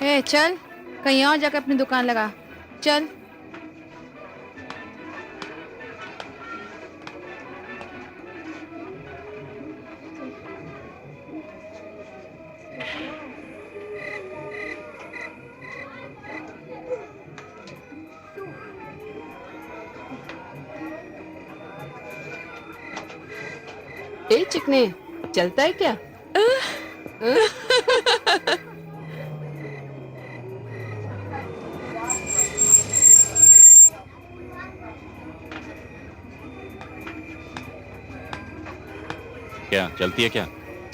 ए चल, कहीं और जाकर अपनी दुकान लगा। चल। ए चिकने, चलता है क्या? क्या चलती है क्या?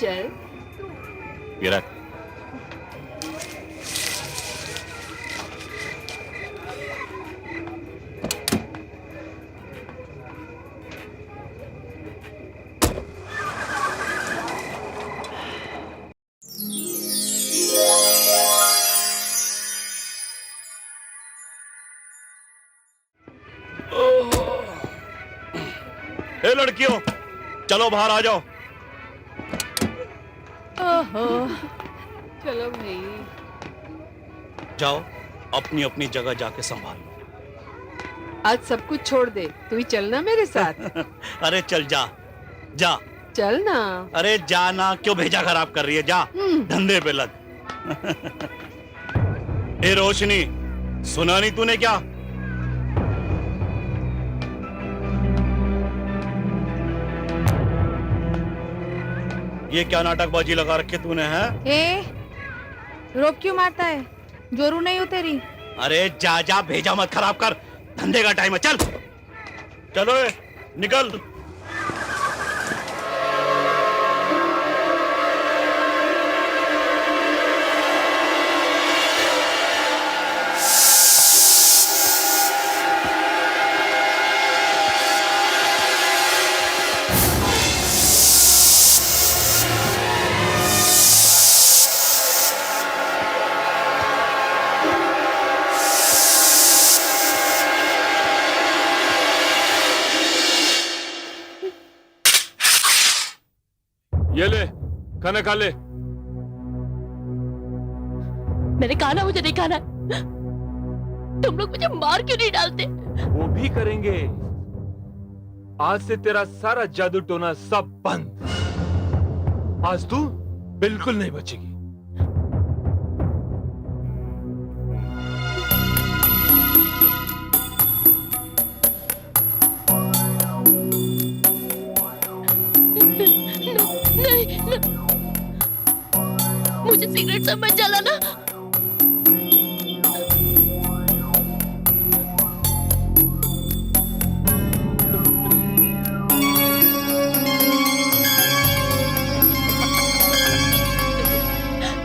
चल। ये रख। ए लड़कियों, चलो बाहर आ जाओ। ओहो। चलो भाई। जाओ अपनी अपनी जगह जाके संभाल लो। आज सब कुछ छोड़ दे, तू ही चलना मेरे साथ। अरे चल जा जा। चल ना। अरे जाना, क्यों भेजा खराब कर रही है? जा धंधे पे लग। ए रोशनी, सुना नहीं तूने क्या? ये क्या नाटकबाजी लगा रखे तूने? है रोक क्यों मारता है? जोरू नहीं हो तेरी? अरे जा जा, भेजा मत खराब कर। धंधे का टाइम है, चल चलो निकल। ये ले, खाना खा ले। मैंने कहा ना मुझे नहीं खाना। तुम लोग मुझे मार क्यों नहीं डालते? वो भी करेंगे। आज से तेरा सारा जादू टोना सब बंद। आज तू बिल्कुल नहीं बचेगी। नहीं, मुझे सिगरेट से मत जलाना।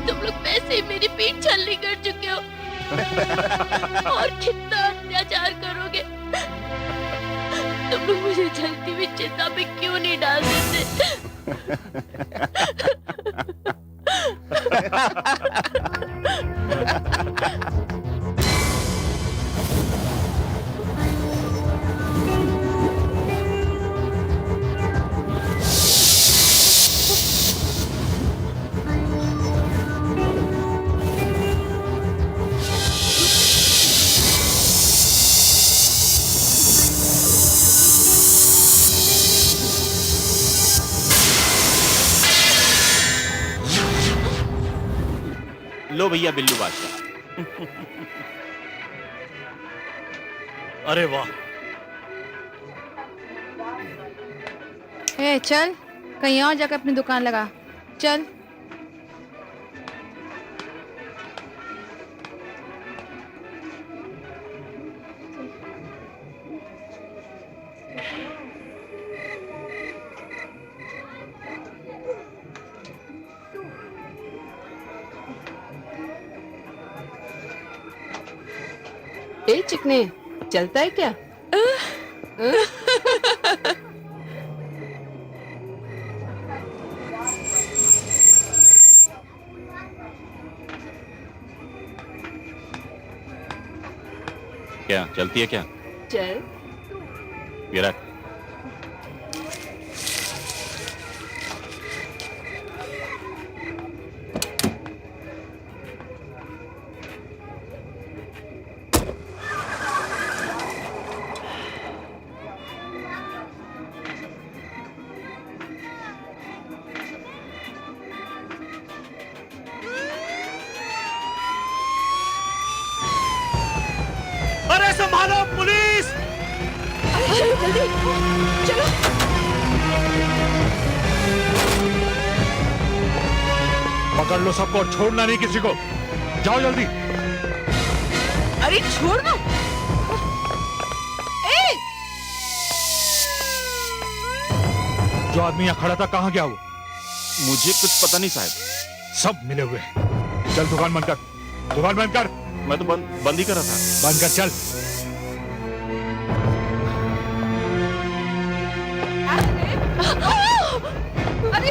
तुम लोग वैसे ही मेरी पीठ छलनी कर चुके हो। और कितना अत्याचार करोगे? तुम लोग मुझे जलती हुई चिता पे क्यों नहीं डाल देते? लो भैया बिल्लू बादशाह। अरे वाह। ए चल, कहीं और जाकर अपनी दुकान लगा। चल। ए चिकने, चलता है क्या? क्या चलती है क्या? चल। ये रख। अरे संभालो पुलिस! चलो जल्दी चलो। पकड़ लो सबको, छोड़ना नहीं किसी को। जाओ जल्दी। अरे छोड़ दो। ए! जो आदमी यहाँ खड़ा था कहाँ गया वो? मुझे कुछ पता नहीं साहब। सब मिले हुए हैं। चल दुकान बंद कर, दुकान बंद कर। मैं तो बंद ही कर रहा था। बंद कर चल। अरे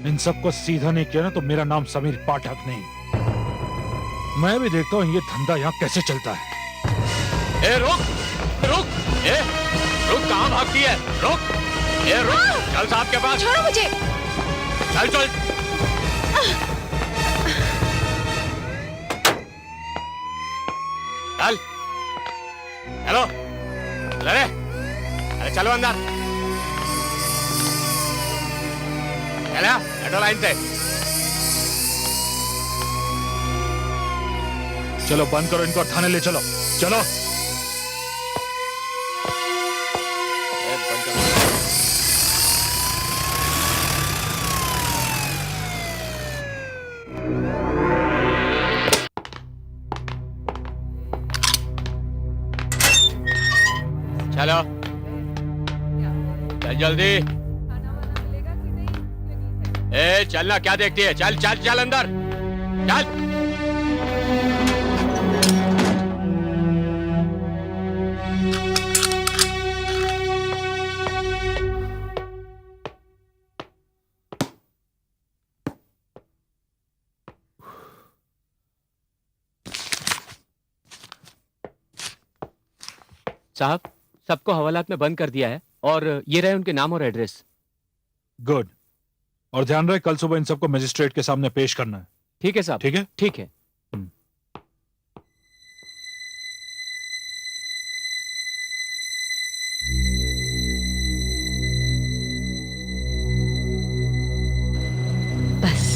इन सबको सीधा नहीं किया ना तो मेरा नाम समीर पाठक नहीं। मैं भी देखता हूँ ये धंधा यहाँ कैसे चलता है। ए रुक रुक, ए रुक, कहाँ भागती है? रुक, ए रुक, चल साहब के पास। छोड़ो मुझे। चल चल। चल हेलो, अरे चलो अंदर। चला हटो लाइन से। चलो बंद करो इनको, थाने ले चलो। चलो बंद करो। चलो चल जल्दी। ए चलना, क्या देखती है? चल चल चल अंदर चल। साहब, सबको हवालात में बंद कर दिया है और ये रहे उनके नाम और एड्रेस। गुड। और ध्यान रहे कल सुबह इन सबको मजिस्ट्रेट के सामने पेश करना है। ठीक है साहब। ठीक है? ठीक है। बस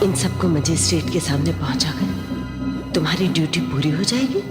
इन सबको मजिस्ट्रेट के सामने पहुंचा कर तुम्हारी ड्यूटी पूरी हो जाएगी।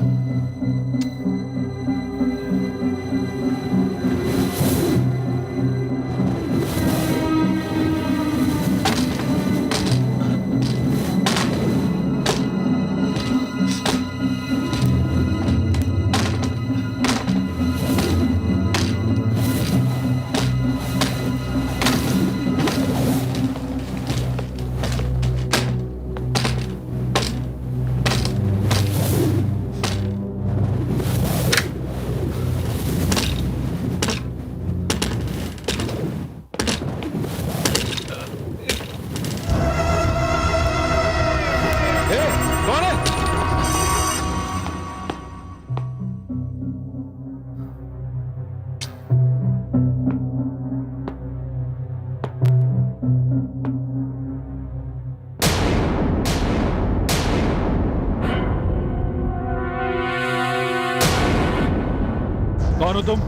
कौन हो तुम?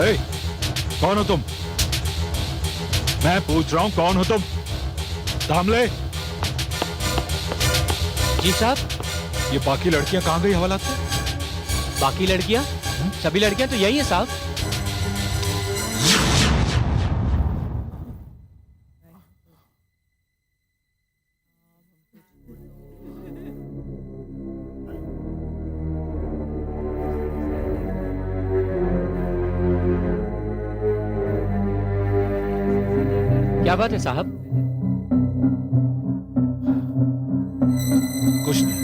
ए, कौन हो तुम? मैं पूछ रहा हूं कौन हो तुम? दामले। जी साहब। ये बाकी लड़कियां कहां गई हवालात से? बाकी लड़कियां? सभी लड़कियां तो यही है साहब। क्या बात है साहब? कुछ नहीं।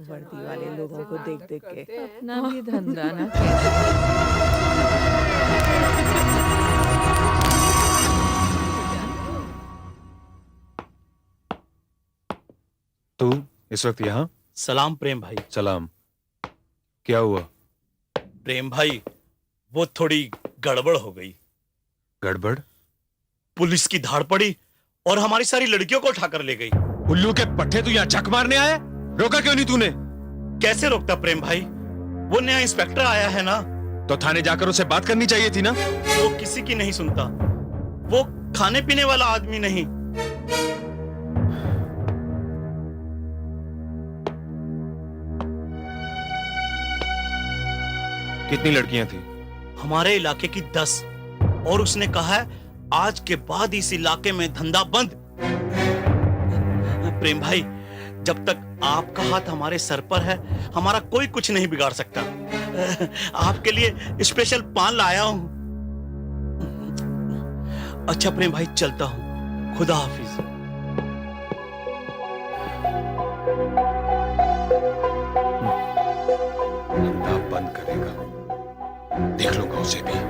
वर्दी वाले लोगों को देख देख के अपना भी धंधा ना। तू इस वक्त यहाँ? सलाम प्रेम भाई। सलाम। क्या हुआ? प्रेम भाई, वो थोड़ी गड़बड़ हो गई। गड़बड़? पुलिस की धाड़ पड़ी और हमारी सारी लड़कियों को उठाकर ले गई। उल्लू के पट्टे, तू यहाँ झक मारने आया? रोका क्यों नहीं तूने? कैसे रोकता प्रेम भाई? वो नया इंस्पेक्टर आया है ना, तो थाने जाकर उसे बात करनी चाहिए थी ना। वो किसी की नहीं सुनता। वो खाने पीने वाला आदमी नहीं। कितनी लड़कियां थी? हमारे इलाके की 10, और उसने कहा है आज के बाद इस इलाके में धंधा बंद। प्रेम भाई, जब तक आपका हाथ हमारे सर पर है, हमारा कोई कुछ नहीं बिगाड़ सकता। आपके लिए स्पेशल पान लाया हूं। अच्छा प्रेम भाई, चलता हूं। खुदा हाफिज। धंधा बंद करेगा, देख लूंगा उसे भी।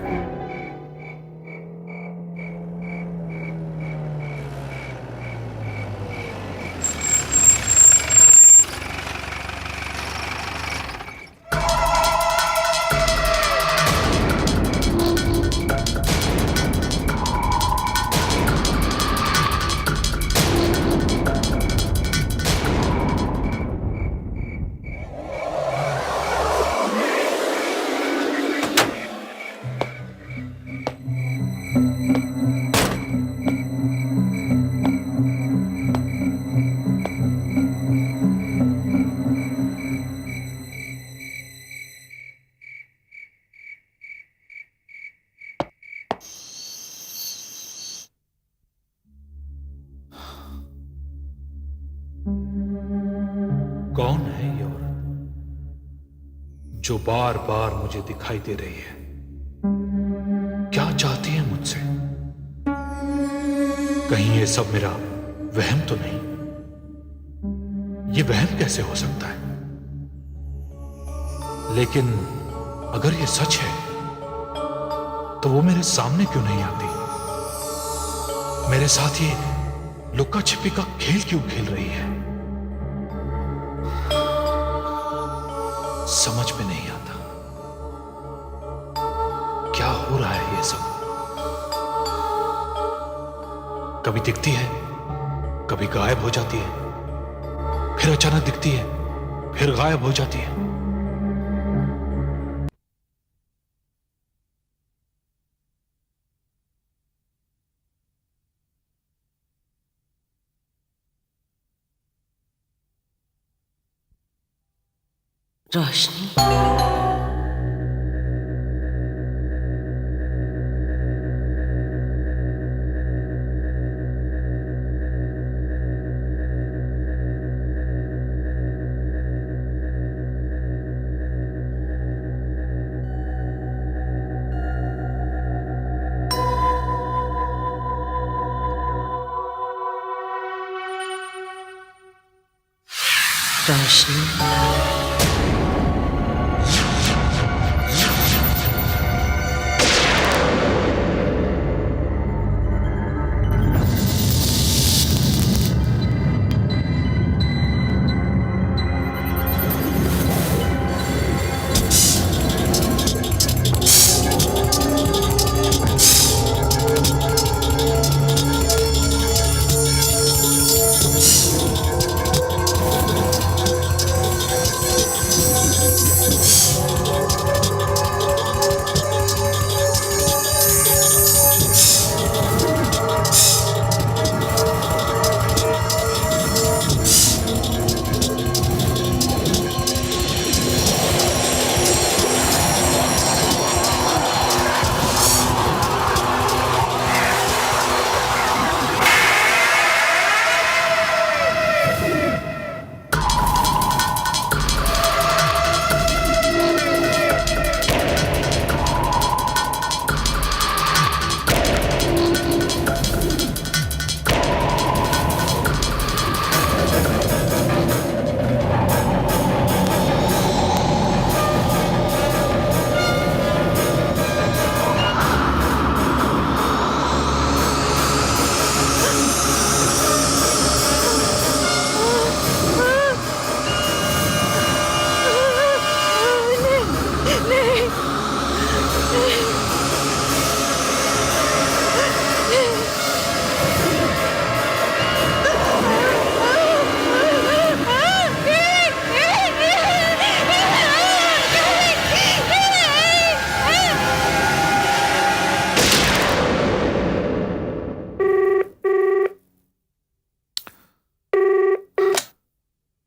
कौन है ये औरत जो बार बार मुझे दिखाई दे रही है? क्या चाहती है मुझसे? कहीं ये सब मेरा वहम तो नहीं? ये वहम कैसे हो सकता है? लेकिन अगर ये सच है तो वो मेरे सामने क्यों नहीं आती? मेरे साथ ये लुक्का छिपी का खेल क्यों खेल रही है? समझ में नहीं आता क्या हो रहा है ये सब। कभी दिखती है, कभी गायब हो जाती है, फिर अचानक दिखती है, फिर गायब हो जाती है। रोशनी, रोशनी,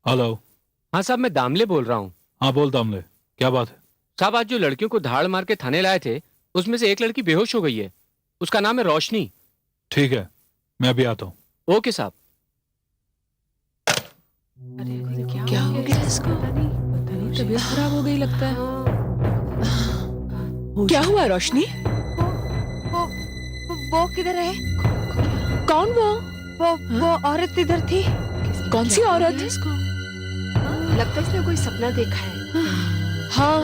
हेलो। हाँ साहब, मैं दामले बोल रहा हूँ। हाँ बोल दामले, क्या बात है? साहब, आज जो लड़कियों को धाड़ मार के थाने लाए थे, उसमें से एक लड़की बेहोश हो गई है। उसका नाम है रोशनी। ठीक है, मैं अभी आता हूँ। ओके साहब। क्या हो गया इसको? पता नहीं, तबीयत खराब हो गई लगता है। क्या हुआ रोशनी? वो किधर है? कौन वो? वो औरत इधर थी। कौन सी औरत? लगता है इसने कोई सपना देखा है। हाँ,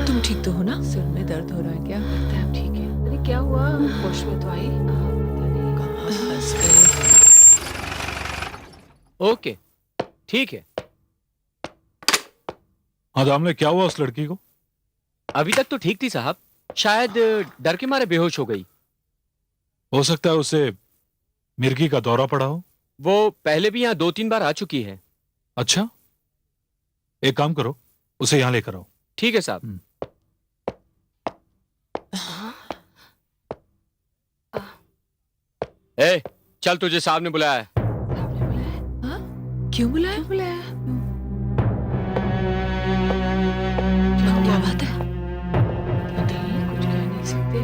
तुम ठीक तो हो ना? सिर में दर्द हो रहा है क्या? लगता है अब ठीक है। अरे क्या हुआ? होश में तो आई। ओके, ठीक है। हाँ दामले, क्या हुआ उस लड़की को? अभी तक तो ठीक थी साहब, शायद डर के मारे बेहोश हो गई। हो सकता है उसे मिर्गी का दौरा पड़ा हो। वो पहले भी यहाँ 2-3 बार आ चुकी है। अच्छा, एक काम करो, उसे यहाँ लेकर आओ। ठीक है साहब। ए, चल, तुझे साहब ने बुलाया है। क्यों बुलाया? क्या बात है? पता नहीं, कुछ कह नहीं सकते।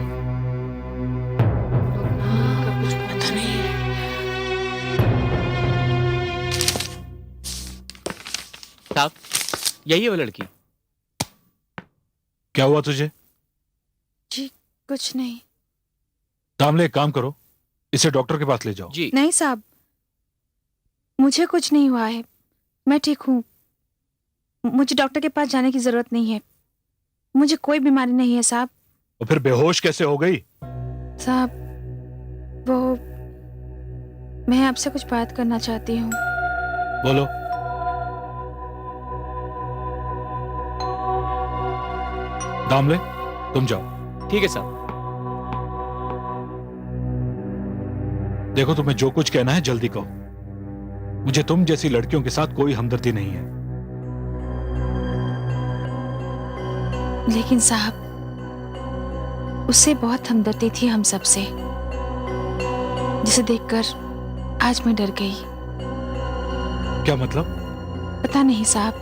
कुछ पता नहीं। साहब, यही है वो लड़की। क्या हुआ तुझे? जी कुछ नहीं। दामले, एक काम करो, इसे डॉक्टर के पास ले जाओ। जी नहीं साहब, मुझे कुछ नहीं हुआ है, मैं ठीक हूँ। मुझे डॉक्टर के पास जाने की जरूरत नहीं है। मुझे कोई बीमारी नहीं है साहब। तो फिर बेहोश कैसे हो गई? साहब, वो मैं आपसे कुछ बात करना चाहती हूँ। बोलो। दामले, तुम जाओ। ठीक है साहब। देखो, तुम्हें जो कुछ कहना है जल्दी कहो। मुझे तुम जैसी लड़कियों के साथ कोई हमदर्दी नहीं है। लेकिन साहब, उससे बहुत हमदर्दी थी हम सबसे, जिसे देखकर आज मैं डर गई। क्या मतलब? पता नहीं साहब,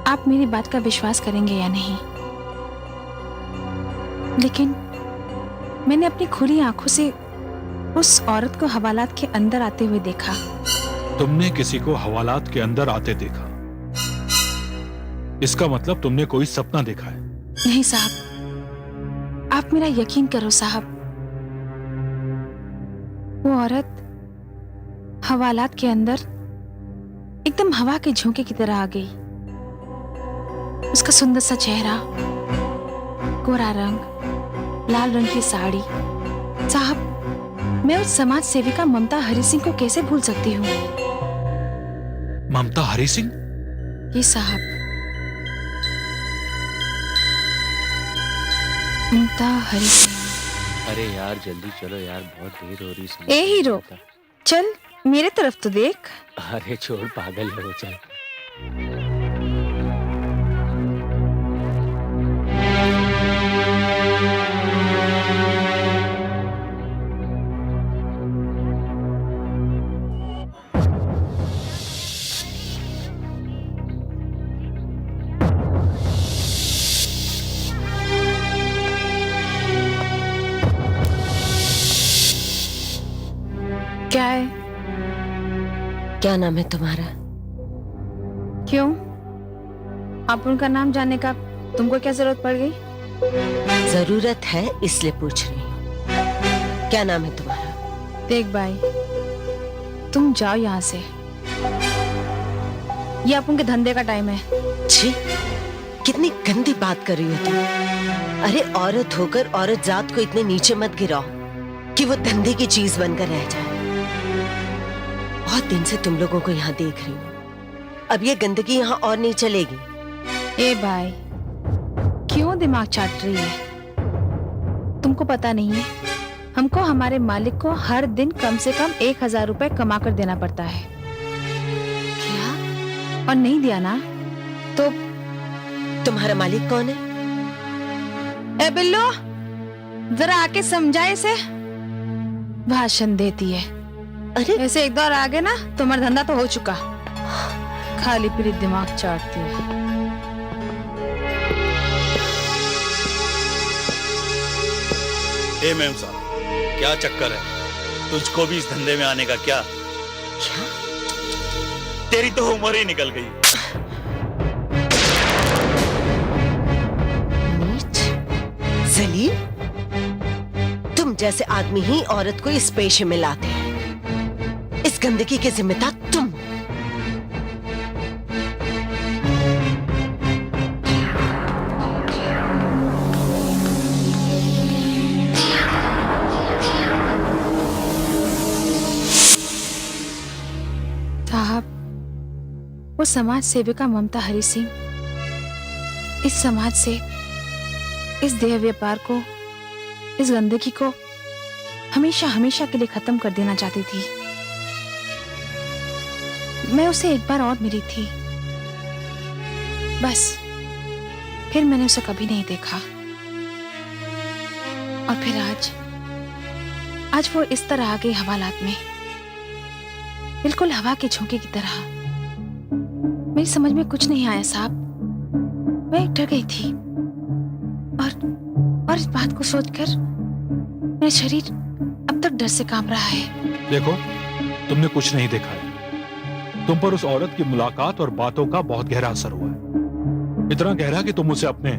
आप मेरी बात का विश्वास करेंगे या नहीं, लेकिन मैंने अपनी खुली आंखों से उस औरत को हवालात के अंदर आते हुए देखा। तुमने किसी को हवालात के अंदर आते देखा? इसका मतलब तुमने कोई सपना देखा है? नहीं साहब, आप मेरा यकीन करो साहब, वो औरत हवालात के अंदर एकदम हवा के झोंके की तरह आ गई। उसका सुंदर सा चेहरा, गोरा रंग, लाल रंग की साड़ी। साहब, मैं उस समाज सेविका ममता हरि सिंह को कैसे भूल सकती हूँ? ममता हरि सिंह? ये साहब, ममता हरि सिंह। अरे यार, जल्दी चलो यार, बहुत देर हो रही है। ए हीरो, चल मेरे तरफ तो देख। अरे छोड़, पागल है वो, चल। क्या है? क्या नाम है तुम्हारा? क्यों? आप उनका नाम जानने का तुमको क्या जरूरत पड़ गई? जरूरत है इसलिए पूछ रही हूँ। क्या नाम है तुम्हारा? देख भाई, तुम जाओ यहाँ से। ये अपन के धंधे का टाइम है। छी, कितनी गंदी बात कर रही हो तुम। अरे औरत होकर औरत जात को इतने नीचे मत गिराओ कि वो धंधे की चीज बनकर रह जाए। बहुत दिन से तुम लोगों को यहाँ देख रही हूँ। अब ये गंदगी यहाँ और नहीं चलेगी। ए भाई, क्यों दिमाग चाट रही है? तुमको पता नहीं है, हमको हमारे मालिक को हर दिन कम से कम 1000 रुपए कमा कर देना पड़ता है। क्या? और नहीं दिया ना तो तुम्हारा मालिक कौन है? ए बिल्लो, जरा आके समझाए इसे। भाषण देती है। अरे ऐसे एक दो और आगे ना तुम्हारा धंधा तो हो चुका। खाली पीली दिमाग चाटती है। ए मैम साहब, क्या चक्कर है? तुझको भी इस धंधे में आने का क्या? क्या? तेरी तो उम्र ही निकल गई। नीच, जलील, तुम जैसे आदमी ही औरत को इस पेशे में लाते हैं। इस गंदगी के जिम्मेदार तुम हो। साहब, वो समाज सेविका ममता हरि सिंह इस समाज से, इस देह व्यापार को, इस गंदगी को हमेशा हमेशा के लिए खत्म कर देना चाहती थी। मैं उसे एक बार और मिली थी, बस फिर मैंने उसे कभी नहीं देखा। और फिर आज वो इस तरह आ गई हवालात में, बिल्कुल हवा के झोंके की तरह। मेरी समझ में कुछ नहीं आया साहब। मैं डर गई थी और इस बात को सोचकर मेरा शरीर अब तक डर से कांप रहा है। देखो, तुमने कुछ नहीं देखा है। तुम पर उस औरत की मुलाकात और बातों का बहुत गहरा असर हुआ है। इतना गहरा कि तुम उसे अपने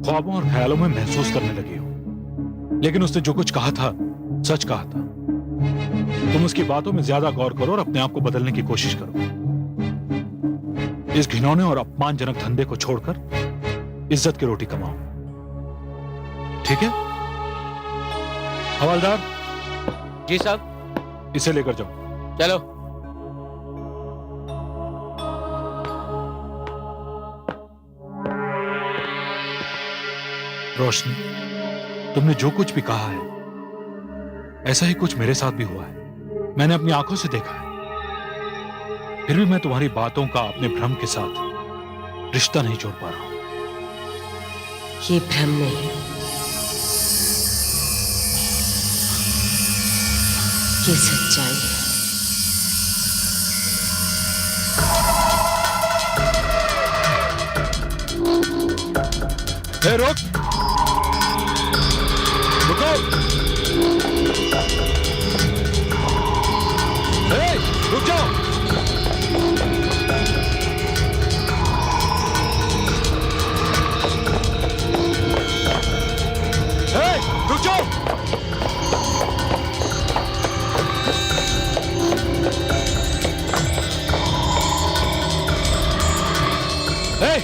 ख्वाबों और ख्यालों में महसूस करने लगे हो। लेकिन उसने जो कुछ कहा था, सच कहा था। तुम उसकी बातों में ज्यादा गौर करो और अपने आप को बदलने की कोशिश करो। इस घिनौने और अपमानजनक धंधे को छोड़कर इज्जत की रोटी कमाओ, ठीक है? हवलदार, जी साहब। इसे लेकर जाओ। चलो। रोशनी, तुमने जो कुछ भी कहा है, ऐसा ही कुछ मेरे साथ भी हुआ है। मैंने अपनी आंखों से देखा है। फिर भी मैं तुम्हारी बातों का अपने भ्रम के साथ रिश्ता नहीं जोड़ पा रहा हूं। ये भ्रम नहीं, ये सच्चाई है। हे, रुक! रुको! हे, रुक जाओ! हे, रुक जाओ! हे,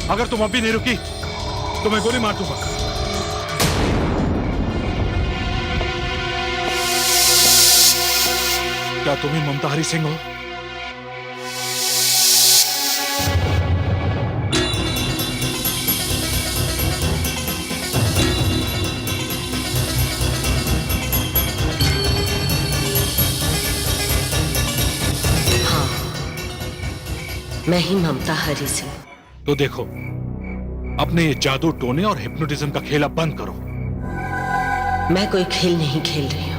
अगर तुम अभी नहीं रुकी तो मैं गोली मार दूंगा। क्या तुम ही ममता हरि सिंह हो? हाँ, मैं ही ममता हरि सिंह। तो देखो, अपने ये जादू टोने और हिप्नोटिज्म का खेल अब बंद करो। मैं कोई खेल नहीं खेल रही हूँ।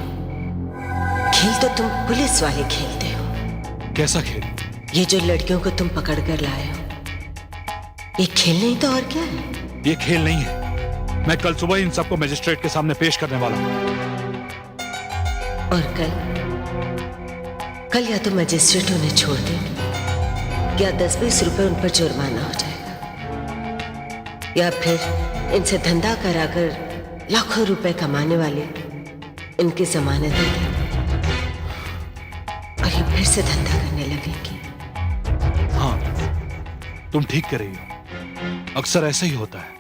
खेल तो तुम पुलिस वाले खेलते हो। कैसा खेल? ये जो लड़कियों को तुम पकड़ कर लाए हो, ये खेल नहीं तो और क्या है? ये खेल नहीं है। मैं कल सुबह इन सबको मजिस्ट्रेट के सामने पेश करने वाला हूँ। और कल या तो मजिस्ट्रेट उन्हें छोड़ देंगे, या 10-20 रुपए उन पर जुर्माना हो जाएगा, या फिर इनसे धंधा कराकर लाखों रुपए कमाने वाले इनकी जमानत दे देंगे और ये फिर से धंधा करने लगेंगी। हाँ, तुम ठीक कह रही हो। अक्सर ऐसा ही होता है।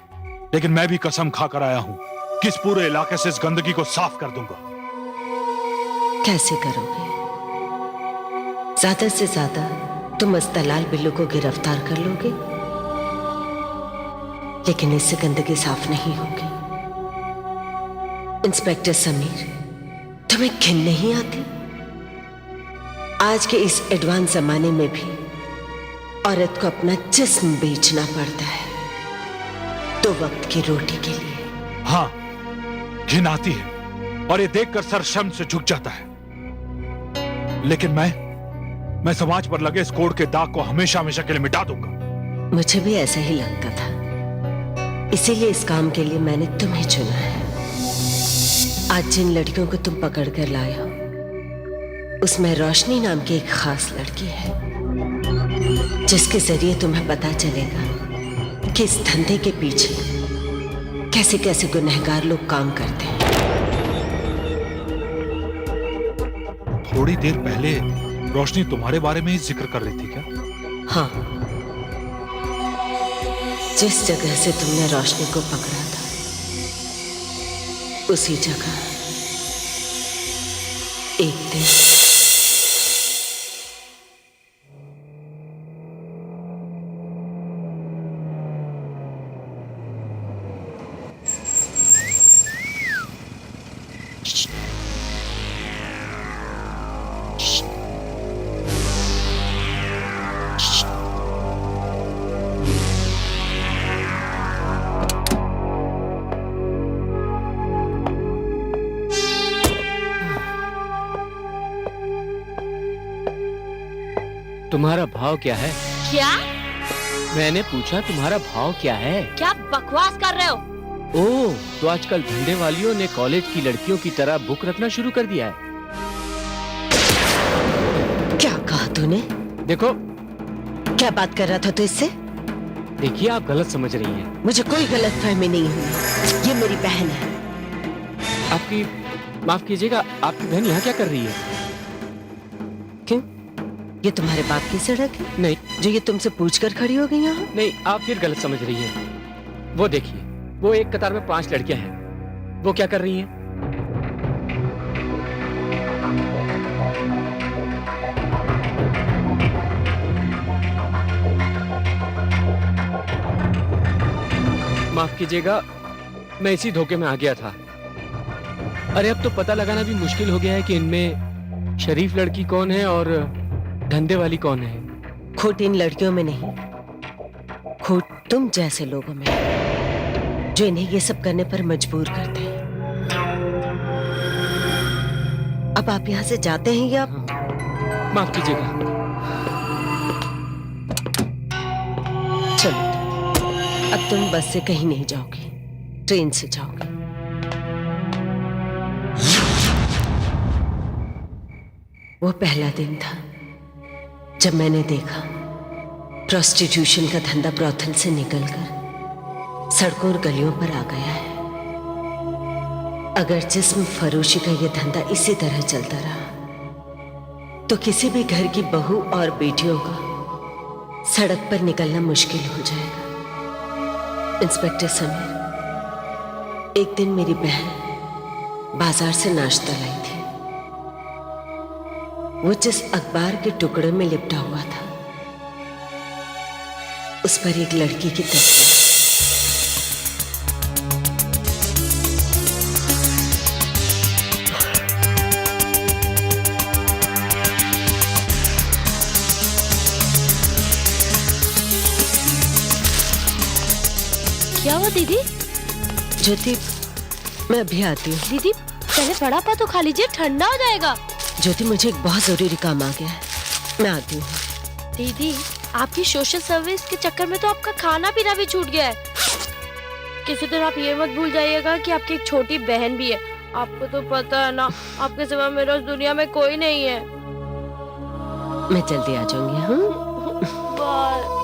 लेकिन मैं भी कसम खाकर आया हूं कि इस पूरे इलाके से इस गंदगी को साफ कर दूंगा। कैसे करोगे? ज्यादा से ज्यादा तुम अस्तलाल बिल्लू को गिरफ्तार कर लोगे, लेकिन इससे गंदगी साफ नहीं होगी। इंस्पेक्टर समीर, तुम्हें घिन नहीं आती? आज के इस एडवांस जमाने में भी औरत को अपना जिस्म बेचना पड़ता है, दो वक्त की रोटी के लिए। हाँ, घिन आती है और ये देखकर सर शर्म से झुक जाता है। लेकिन मैं समाज पर लगे इस कोड के दाग को हमेशा हमेशा के लिए मिटा दूंगा। मुझे भी ऐसा ही लगता था, इसीलिए इस काम के लिए मैंने तुम्हें चुना है। आज जिन लड़कियों को तुम पकड़ कर लाए हो, उसमें रोशनी नाम की एक खास लड़की है, जिसके जरिए तुम्हें पता चलेगा कि इस धंधे के पीछे कैसे कैसे गुनहगार लोग काम करते हैं। थोड़ी देर पहले रोशनी तुम्हारे बारे में ही जिक्र कर रही थी क्या? हाँ, जिस जगह से तुमने रोशनी को पकड़ा था, उसी जगह एक दिन तुम्हारा भाव क्या है? क्या? मैंने पूछा तुम्हारा भाव क्या है? क्या बकवास कर रहे हो? ओह, तो आजकल धंधे वालियों ने कॉलेज की लड़कियों की तरह बुक रखना शुरू कर दिया है। क्या कहा तूने? देखो, क्या बात कर रहा था तू इससे? देखिए आप गलत समझ रही हैं। मुझे कोई गलतफहमी नहीं हुई, ये मेरी बहन है। आपकी माफ कीजिएगा, आपकी बहन यहाँ क्या कर रही है? क्यों? ये तुम्हारे बाप की सड़क है नहीं जो ये तुमसे पूछकर खड़ी हो गई यहाँ? नहीं, आप फिर गलत समझ रही हैं। वो देखिए, वो एक कतार में 5 लड़कियां हैं। वो क्या कर रही हैं? माफ कीजिएगा, मैं इसी धोखे में आ गया था। अरे अब तो पता लगाना भी मुश्किल हो गया है कि इनमें शरीफ लड़की कौन है और धंधे वाली कौन है। खोट इन लड़कियों में नहीं, खोट तुम जैसे लोगों में, जो इन्हें ये सब करने पर मजबूर करते हैं। अब आप यहाँ से जाते हैं या? माफ कीजिएगा। चलो, अब तुम बस से कहीं नहीं जाओगी, ट्रेन से जाओगी। वो पहला दिन था जब मैंने देखा प्रोस्टिट्यूशन का धंधा ब्रॉथल से निकलकर सड़कों और गलियों पर आ गया है। अगर जिस्म फरोशी का यह धंधा इसी तरह चलता रहा तो किसी भी घर की बहू और बेटियों का सड़क पर निकलना मुश्किल हो जाएगा। इंस्पेक्टर समीर, एक दिन मेरी बहन बाजार से नाश्ता लाई थी। वो जिस अखबार के टुकड़े में लिपटा हुआ था, उस पर एक लड़की की तस्वीर। क्या हुआ दीदी? ज्योति, मैं अभी आती हूँ। दीदी पहले बड़ा पा तो खा लीजिए, ठंडा हो जाएगा। ज्योति, मुझे एक बहुत जरूरी काम आ गया है, मैं आती हूँ। दीदी, आपकी सोशल सर्विस के चक्कर में तो आपका खाना पीना भी छूट गया है। किसी दिन आप ये मत भूल जाइएगा कि आपकी एक छोटी बहन भी है। आपको तो पता है ना, आपके सिवा मेरा इस दुनिया में कोई नहीं है। मैं जल्दी आ जाऊंगी। हाँ, बाय।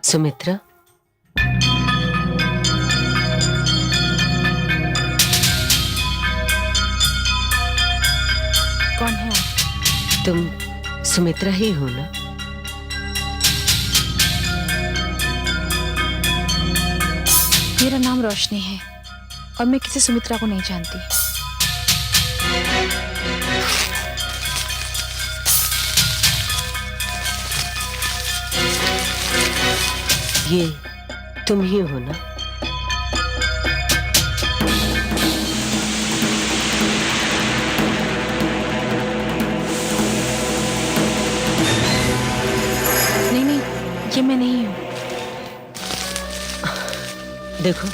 सुमित्रा, कौन है आप? तुम सुमित्रा ही हो ना? मेरा नाम रोशनी है और मैं किसी सुमित्रा को नहीं जानती। ये तुम ही हो ना? कि मैं नहीं हूँ। देखो,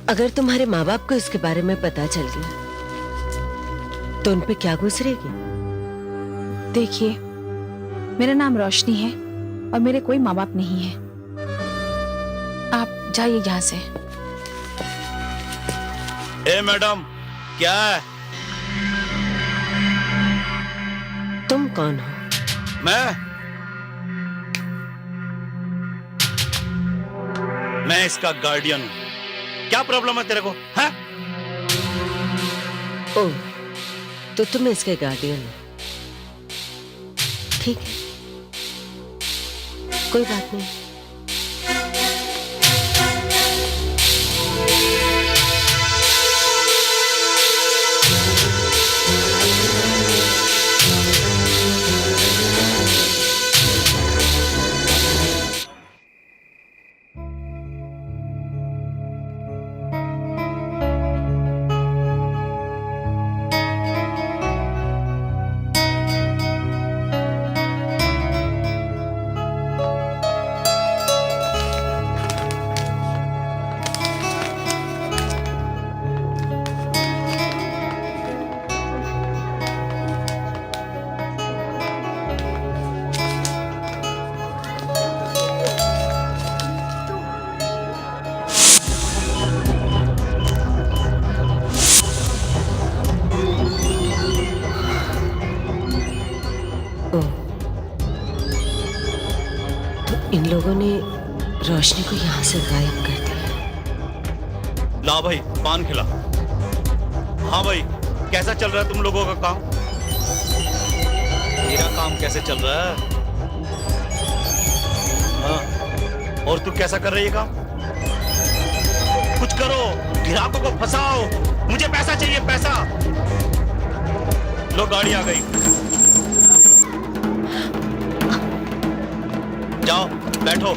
अगर तुम्हारे माँ बाप को इसके बारे में पता चल गया तो उन पे क्या गुजरेगी? देखिए, मेरा नाम रोशनी है और मेरे कोई माँ बाप नहीं है। आप जाइए यहाँ से। ए मैडम, क्या है? तुम कौन हो? मैं इसका गार्डियन हूं। क्या प्रॉब्लम है तेरे को? हाँ? ओह, तो तुम इसके गार्डियन हो। ठीक है, कोई बात नहीं। इन लोगों ने रोशनी को यहाँ से गायब कर दिया। ला भाई, पान खिला। हाँ भाई, कैसा चल रहा है तुम लोगों का काम? मेरा काम कैसे चल रहा है? हाँ, और तू कैसा कर रही है काम? कुछ करो, ग्राहकों को फंसाओ। मुझे पैसा चाहिए, पैसा। लो, गाड़ी आ गई। जाओ, बैठो।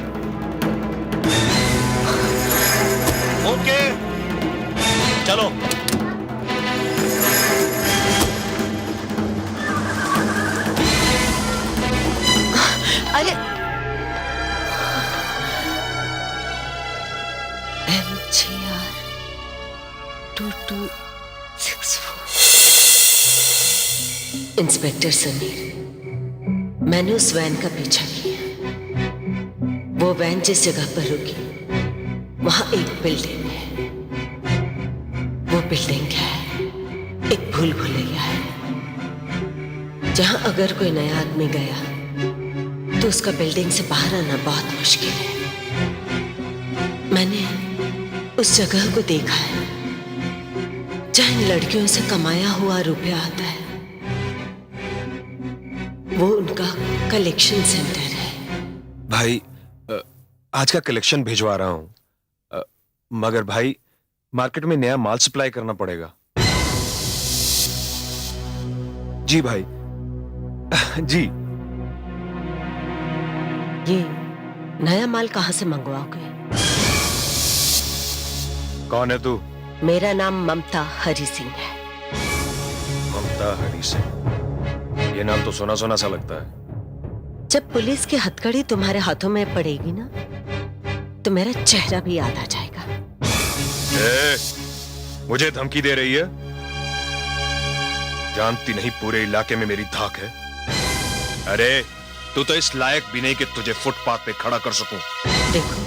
ओके, चलो। अरे MGR 2264। इंस्पेक्टर समीर, मैंने उस वैन का पीछा किया। वो वैन जिस जगह पर रुकी वहां एक बिल्डिंग है। वो बिल्डिंग क्या है? एक भूल भुलैया है, जहां अगर कोई नया आदमी गया तो उसका बिल्डिंग से बाहर आना बहुत मुश्किल है। मैंने उस जगह को देखा है जहां इन लड़कियों से कमाया हुआ रुपया आता है। वो उनका कलेक्शन सेंटर है। भाई, आज का कलेक्शन भिजवा रहा हूं, मगर भाई मार्केट में नया माल सप्लाई करना पड़ेगा। जी भाई। जी। ये नया माल कहां से मंगवाओगे? कौन है तू? मेरा नाम ममता हरि सिंह है। ममता हरि सिंह, ये नाम तो सुना सुना सा लगता है। जब पुलिस की हथकड़ी तुम्हारे हाथों में पड़ेगी ना, तो मेरा चेहरा भी याद आ जाएगा। मुझे धमकी दे रही है? जानती नहीं पूरे इलाके में मेरी धाक है। अरे तू तो इस लायक भी नहीं कि तुझे फुटपाथ पे खड़ा कर सकूं। देखो,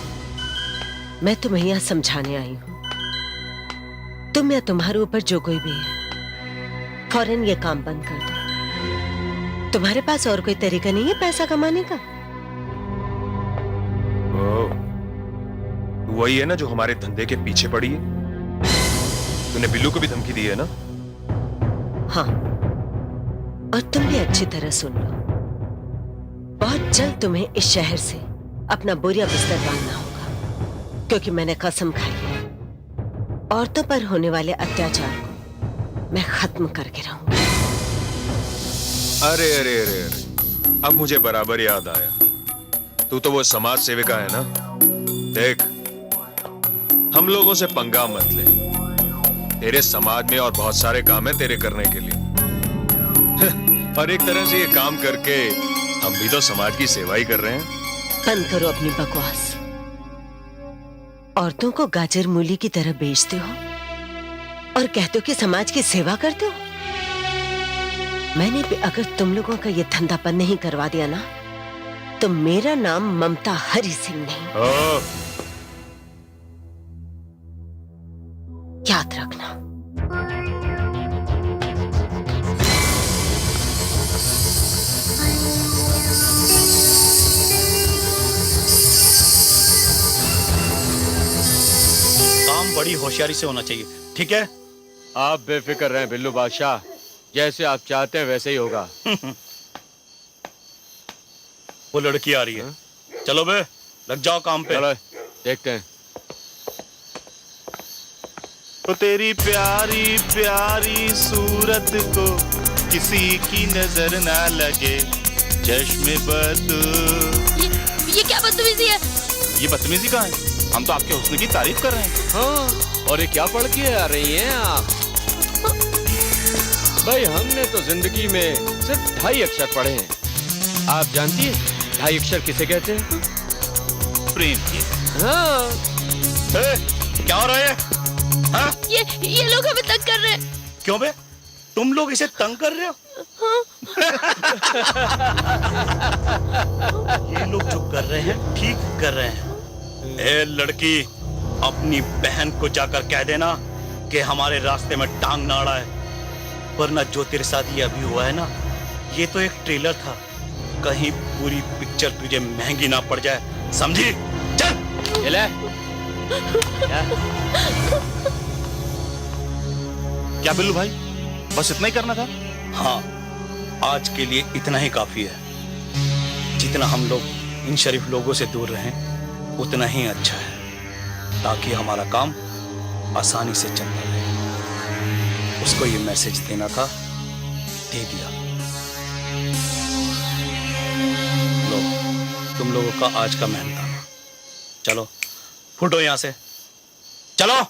मैं तुम्हें यहां समझाने आई हूं। तुम या तुम्हारे ऊपर जो कोई भी है, फौरन ये काम बंद कर दो। तुम्हारे पास और कोई तरीका नहीं है पैसा कमाने का? तू वही है ना जो हमारे धंधे के पीछे पड़ी है? तूने बिल्लू को भी धमकी दी है ना? हाँ, और तुम भी अच्छी तरह सुन लो। बहुत जल्द तुम्हें इस शहर से अपना बोरिया बिस्तर बांधना होगा, क्योंकि मैंने कसम खाई है, औरतों पर होने वाले अत्याचार को मैं खत्म करके रहूंगी। अरे अरे अरे अरे, अब मुझे बराबर याद आया। तू तो वो समाज सेविका है ना? देख, हम लोगों से पंगा मत ले। तेरे समाज में और बहुत सारे काम है तेरे करने के लिए। और एक तरह से ये काम करके हम भी तो समाज की सेवा ही कर रहे हैं। बंद करो अपनी बकवास। औरतों को गाजर मूली की तरह बेचते हो और कहते हो कि समाज की सेवा करते हो। मैंने भी अगर तुम लोगों का ये धंधा बंद नहीं करवा दिया ना, तो मेरा नाम ममता हरि सिंह नहीं। याद रखना। काम बड़ी होशियारी से होना चाहिए, ठीक है? आप बेफिक्र रहें बिल्लू बादशाह, जैसे आप चाहते हैं वैसे ही होगा। वो लड़की आ रही है। चलो बे, लग जाओ काम पे। चलो देखते हैं। तो तेरी प्यारी प्यारी सूरत को किसी की नजर ना लगे, चश्मे बद। ये क्या बदतमीजी है? ये बदतमीजी कहाँ है? हम तो आपके हुस्न की तारीफ कर रहे हैं। हाँ, और ये क्या पढ़ के आ रही हैं आप? भाई हमने तो जिंदगी में सिर्फ 2.5 अक्षर पढ़े हैं। आप जानती हैं 2.5 अक्षर किसे कहते हैं? प्रेम की। हाँ। क्या हो रहा है? हाँ? ये लोग हमें तंग कर रहे हैं। क्यों बे? तुम लोग इसे तंग कर रहे हो? हाँ? ये लोग जो कर रहे हैं ठीक कर रहे हैं। ए लड़की, अपनी बहन को जाकर कह देना कि हमारे रास्ते में टांग ना अड़ाए, वरना जो तेरे साथ ये अभी हुआ है ना, ये तो एक ट्रेलर था। कहीं पूरी पिक्चर तुझे महंगी ना पड़ जाए, समझी? चल। ये ले। क्या बिल्लू भाई, बस इतना ही करना था? हाँ, आज के लिए इतना ही काफी है। जितना हम लोग इन शरीफ लोगों से दूर रहें उतना ही अच्छा है, ताकि हमारा काम आसानी से चलता रहे। उसको ये मैसेज देना था, दे दिया। लो, तुम लोगों का आज का मेहनताना। चलो फुटो यहां से, चलो।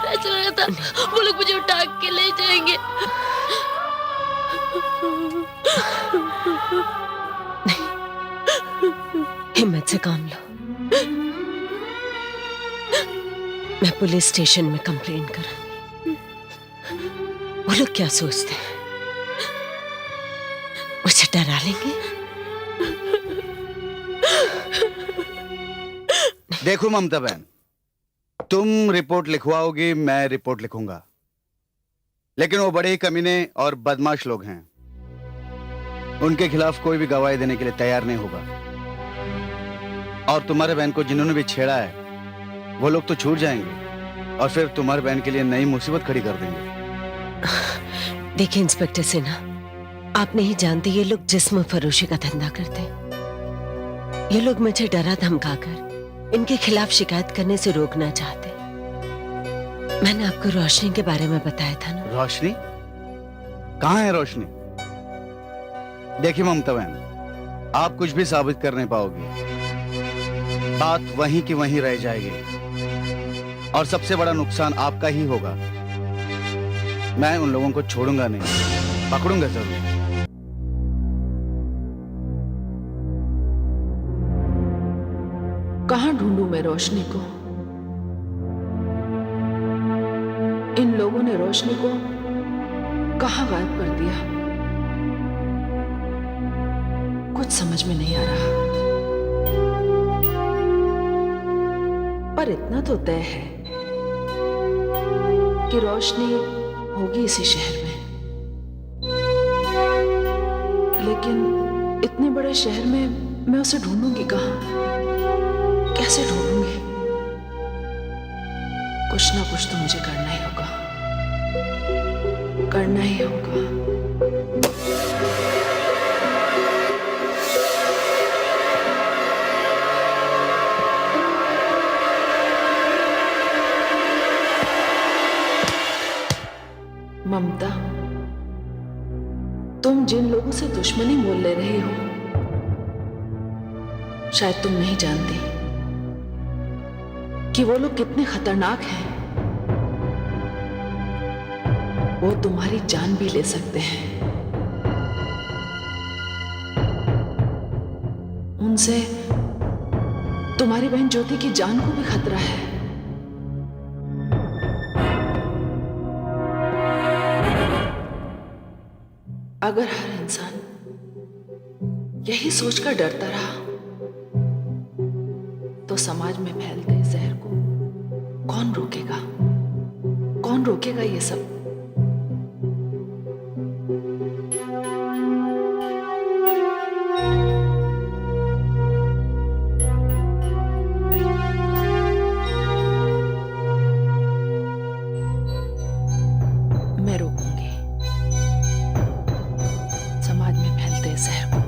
ऐसा लगा था वो लोग मुझे उठा के ले जाएंगे। हिम्मत से काम लो। मैं पुलिस स्टेशन में कंप्लेन करूंगी। वो लोग क्या सोचते हैं? मुझे डरा लेंगे? देखो ममता बहन, तुम रिपोर्ट लिखवाओगी, मैं रिपोर्ट लिखूंगा, लेकिन वो बड़े ही कमीने और बदमाश लोग हैं। उनके खिलाफ कोई भी गवाही देने के लिए तैयार नहीं होगा। और तुम्हारे बहन को जिन्होंने भी छेड़ा है वो लोग तो छूट जाएंगे और फिर तुम्हारे बहन के लिए नई मुसीबत खड़ी कर देंगे। देखिए इंस्पेक्टर सिन्हा, आप नहीं जानते ये लोग जिस्म फरोशी का धंधा करते हैं। ये लोग मुझे डरा धमकाकर इनके खिलाफ शिकायत करने से रोकना चाहते। मैंने आपको रोशनी के बारे में बताया था ना। रोशनी? कहाँ है रोशनी? देखिए ममता बहन, आप कुछ भी साबित कर नहीं पाओगी। बात वहीं की वहीं रह जाएगी और सबसे बड़ा नुकसान आपका ही होगा। मैं उन लोगों को छोड़ूंगा नहीं, पकड़ूंगा जरूर। कहाँ ढूंढूं मैं रोशनी को? इन लोगों ने रोशनी को कहाँ गायब कर दिया? कुछ समझ में नहीं आ रहा। पर इतना तो तय है कि रोशनी होगी इसी शहर में, लेकिन इतने बड़े शहर में मैं उसे ढूंढूंगी कहाँ? कैसे ढूंढूंगी? कुछ ना कुछ तो मुझे करना ही होगा, करना ही होगा। ममता, तुम जिन लोगों से दुश्मनी मोल ले रही हो शायद तुम नहीं जानती कि वो लोग कितने खतरनाक हैं। वो तुम्हारी जान भी ले सकते हैं। उनसे तुम्हारी बहन ज्योति की जान को भी खतरा है। अगर हर इंसान यही सोचकर डरता रहा तो समाज में फैलते जहर को कौन रोकेगा? कौन रोकेगा ये सब? मैं रोकूंगी समाज में फैलते जहर को।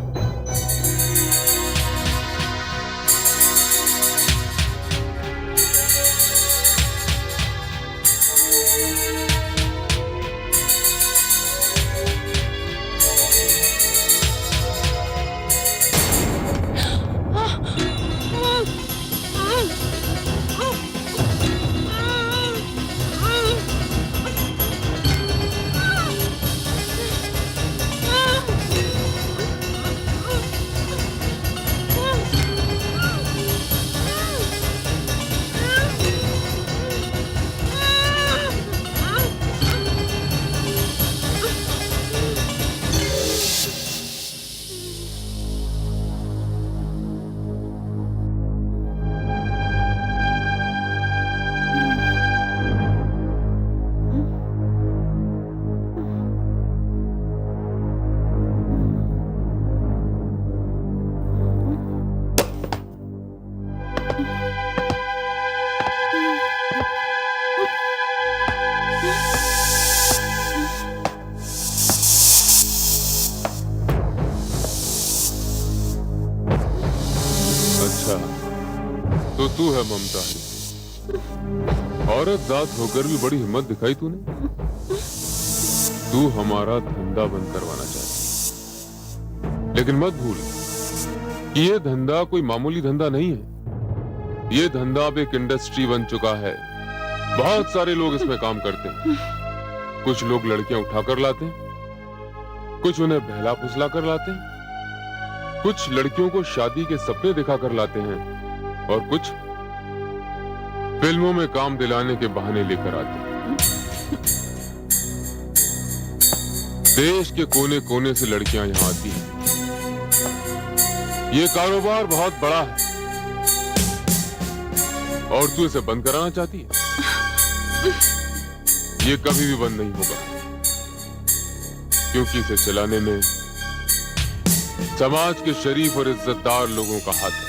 तो तू है ममता है। औरत जात होकर भी बड़ी हिम्मत दिखाई तूने। तू हमारा धंधा बंद करवाना चाहती, लेकिन मत भूल कि ये धंधा कोई मामूली धंधा नहीं है। ये धंधा अब एक इंडस्ट्री बन चुका है। बहुत सारे लोग इसमें काम करते हैं। कुछ लोग लड़कियां उठाकर लाते हैं, कुछ उन्हें बहला फुसला कर लाते हैं, कुछ लड़कियों को शादी के सपने दिखाकर लाते हैं, और कुछ फिल्मों में काम दिलाने के बहाने लेकर आते हैं। देश के कोने कोने से लड़कियां यहां आती हैं। ये कारोबार बहुत बड़ा है और तू इसे बंद कराना चाहती है। ये कभी भी बंद नहीं होगा, क्योंकि इसे चलाने में समाज के शरीफ और इज्जतदार लोगों का हाथ है।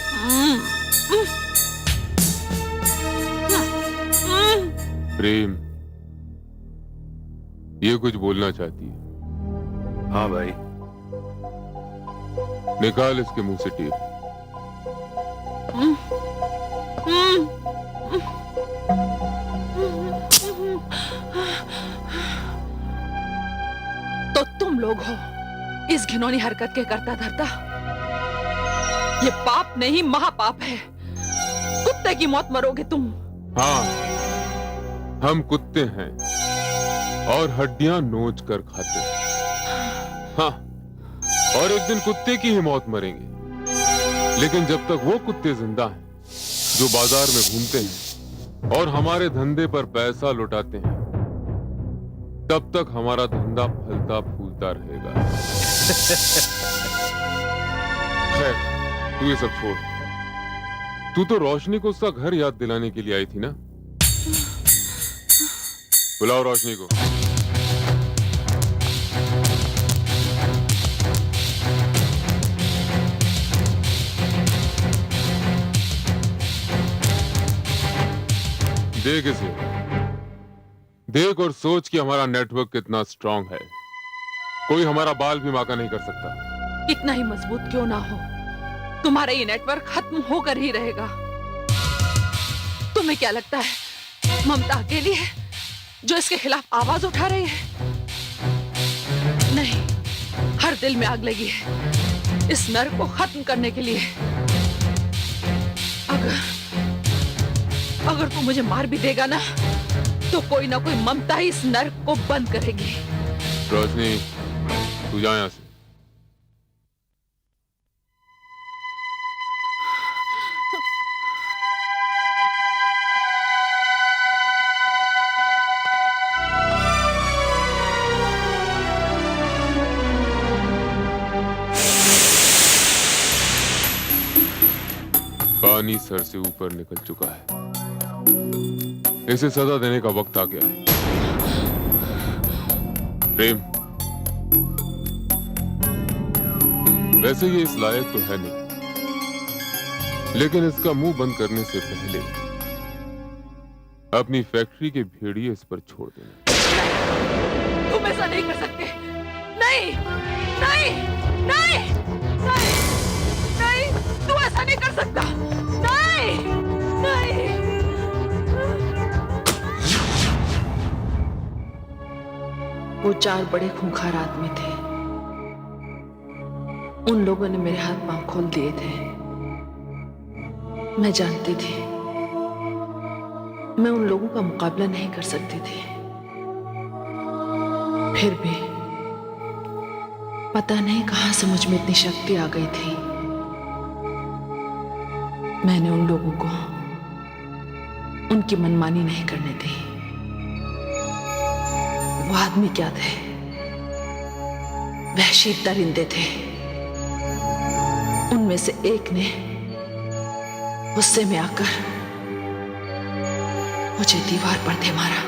प्रेम, ये कुछ बोलना चाहती है। हाँ भाई। निकाल इसके मुंह से टेप। तो तुम लोग हो इस घिनौनी हरकत के करता धरता। ये पाप नहीं महापाप है। कुत्ते की मौत मरोगे तुम। हाँ, हम कुत्ते हैं और हड्डियां नोच कर खाते हैं। हाँ, और एक दिन कुत्ते की ही मौत मरेंगे। लेकिन जब तक वो कुत्ते जिंदा हैं जो बाजार में घूमते हैं और हमारे धंधे पर पैसा लुटाते हैं, तब तक हमारा धंधा फलता फूलता रहेगा। खैर, तू ये सब छोड़। तू तो रोशनी को उसका घर याद दिलाने के लिए आई थी ना? बुलाओ रोशनी को। देख इसे, देख और सोच कि हमारा नेटवर्क कितना स्ट्रांग है। कोई हमारा बाल भी बांका नहीं कर सकता। कितना ही मजबूत क्यों ना हो, तुम्हारा ये नेटवर्क खत्म होकर ही रहेगा। तुम्हें क्या लगता है ममता अकेली है जो इसके खिलाफ आवाज उठा रही है? नहीं, हर दिल में आग लगी है इस नर को खत्म करने के लिए। अगर तू मुझे मार भी देगा ना, तो कोई ना कोई ममता ही इस नर्क को बंद करेगी। रोशनी, तू जा यहाँ से। पानी सर से ऊपर निकल चुका है, इसे सजा देने का वक्त आ गया है। प्रेम, वैसे ये इस लायक तो है नहीं, लेकिन इसका मुंह बंद करने से पहले अपनी फैक्ट्री के भेड़िए इस पर छोड़ देना। तुम ऐसा नहीं कर सकते। नहीं नहीं नहीं नहीं नहीं, तू ऐसा नहीं कर सकता। नहीं नहीं। वो 4 बड़े खूंखार आदमी थे। उन लोगों ने मेरे हाथ पांव खोल दिए थे। मैं जानती थी मैं उन लोगों का मुकाबला नहीं कर सकती थी। फिर भी पता नहीं कहां से मुझ में इतनी शक्ति आ गई थी। मैंने उन लोगों को उनकी मनमानी नहीं करने दी। वो आदमी क्या थे? वहशी दरिंदे थे। उनमें से एक ने गुस्से में आकर मुझे दीवार पर दे मारा।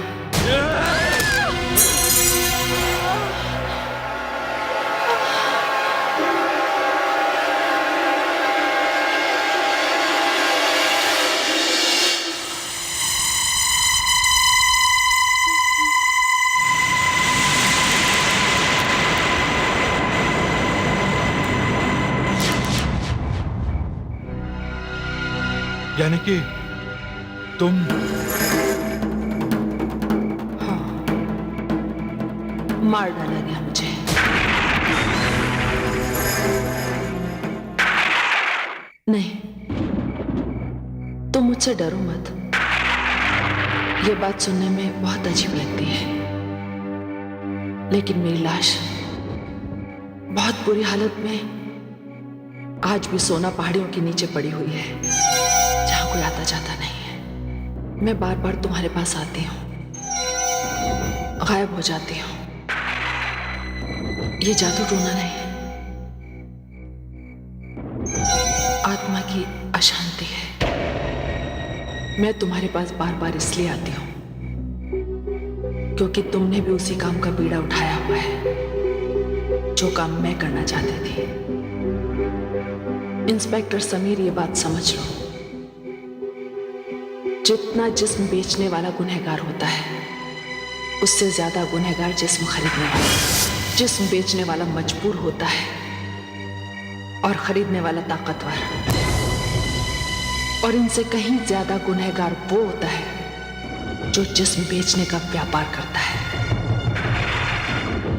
यानी कि तुम? हाँ, मार डाला गया मुझे। नहीं, तुम मुझसे डरो मत। ये बात सुनने में बहुत अजीब लगती है, लेकिन मेरी लाश बहुत बुरी हालत में आज भी सोना पहाड़ियों के नीचे पड़ी हुई है, जहां कोई आता जाता नहीं है। मैं बार बार तुम्हारे पास आती हूं, गायब हो जाती हूं। ये जादू टोना नहीं है, आत्मा की अशांति है। मैं तुम्हारे पास बार बार इसलिए आती हूं क्योंकि तुमने भी उसी काम का बीड़ा उठाया हुआ है जो काम मैं करना चाहती थी। इंस्पेक्टर समीर, ये बात समझ लो, जितना जिस्म बेचने वाला गुनहगार होता है, उससे ज्यादा गुनहगार जिस्म खरीदने वाला। जिस्म बेचने वाला मजबूर होता है और खरीदने वाला ताकतवर। और इनसे कहीं ज्यादा गुनहगार वो होता है जो जिस्म बेचने का व्यापार करता है।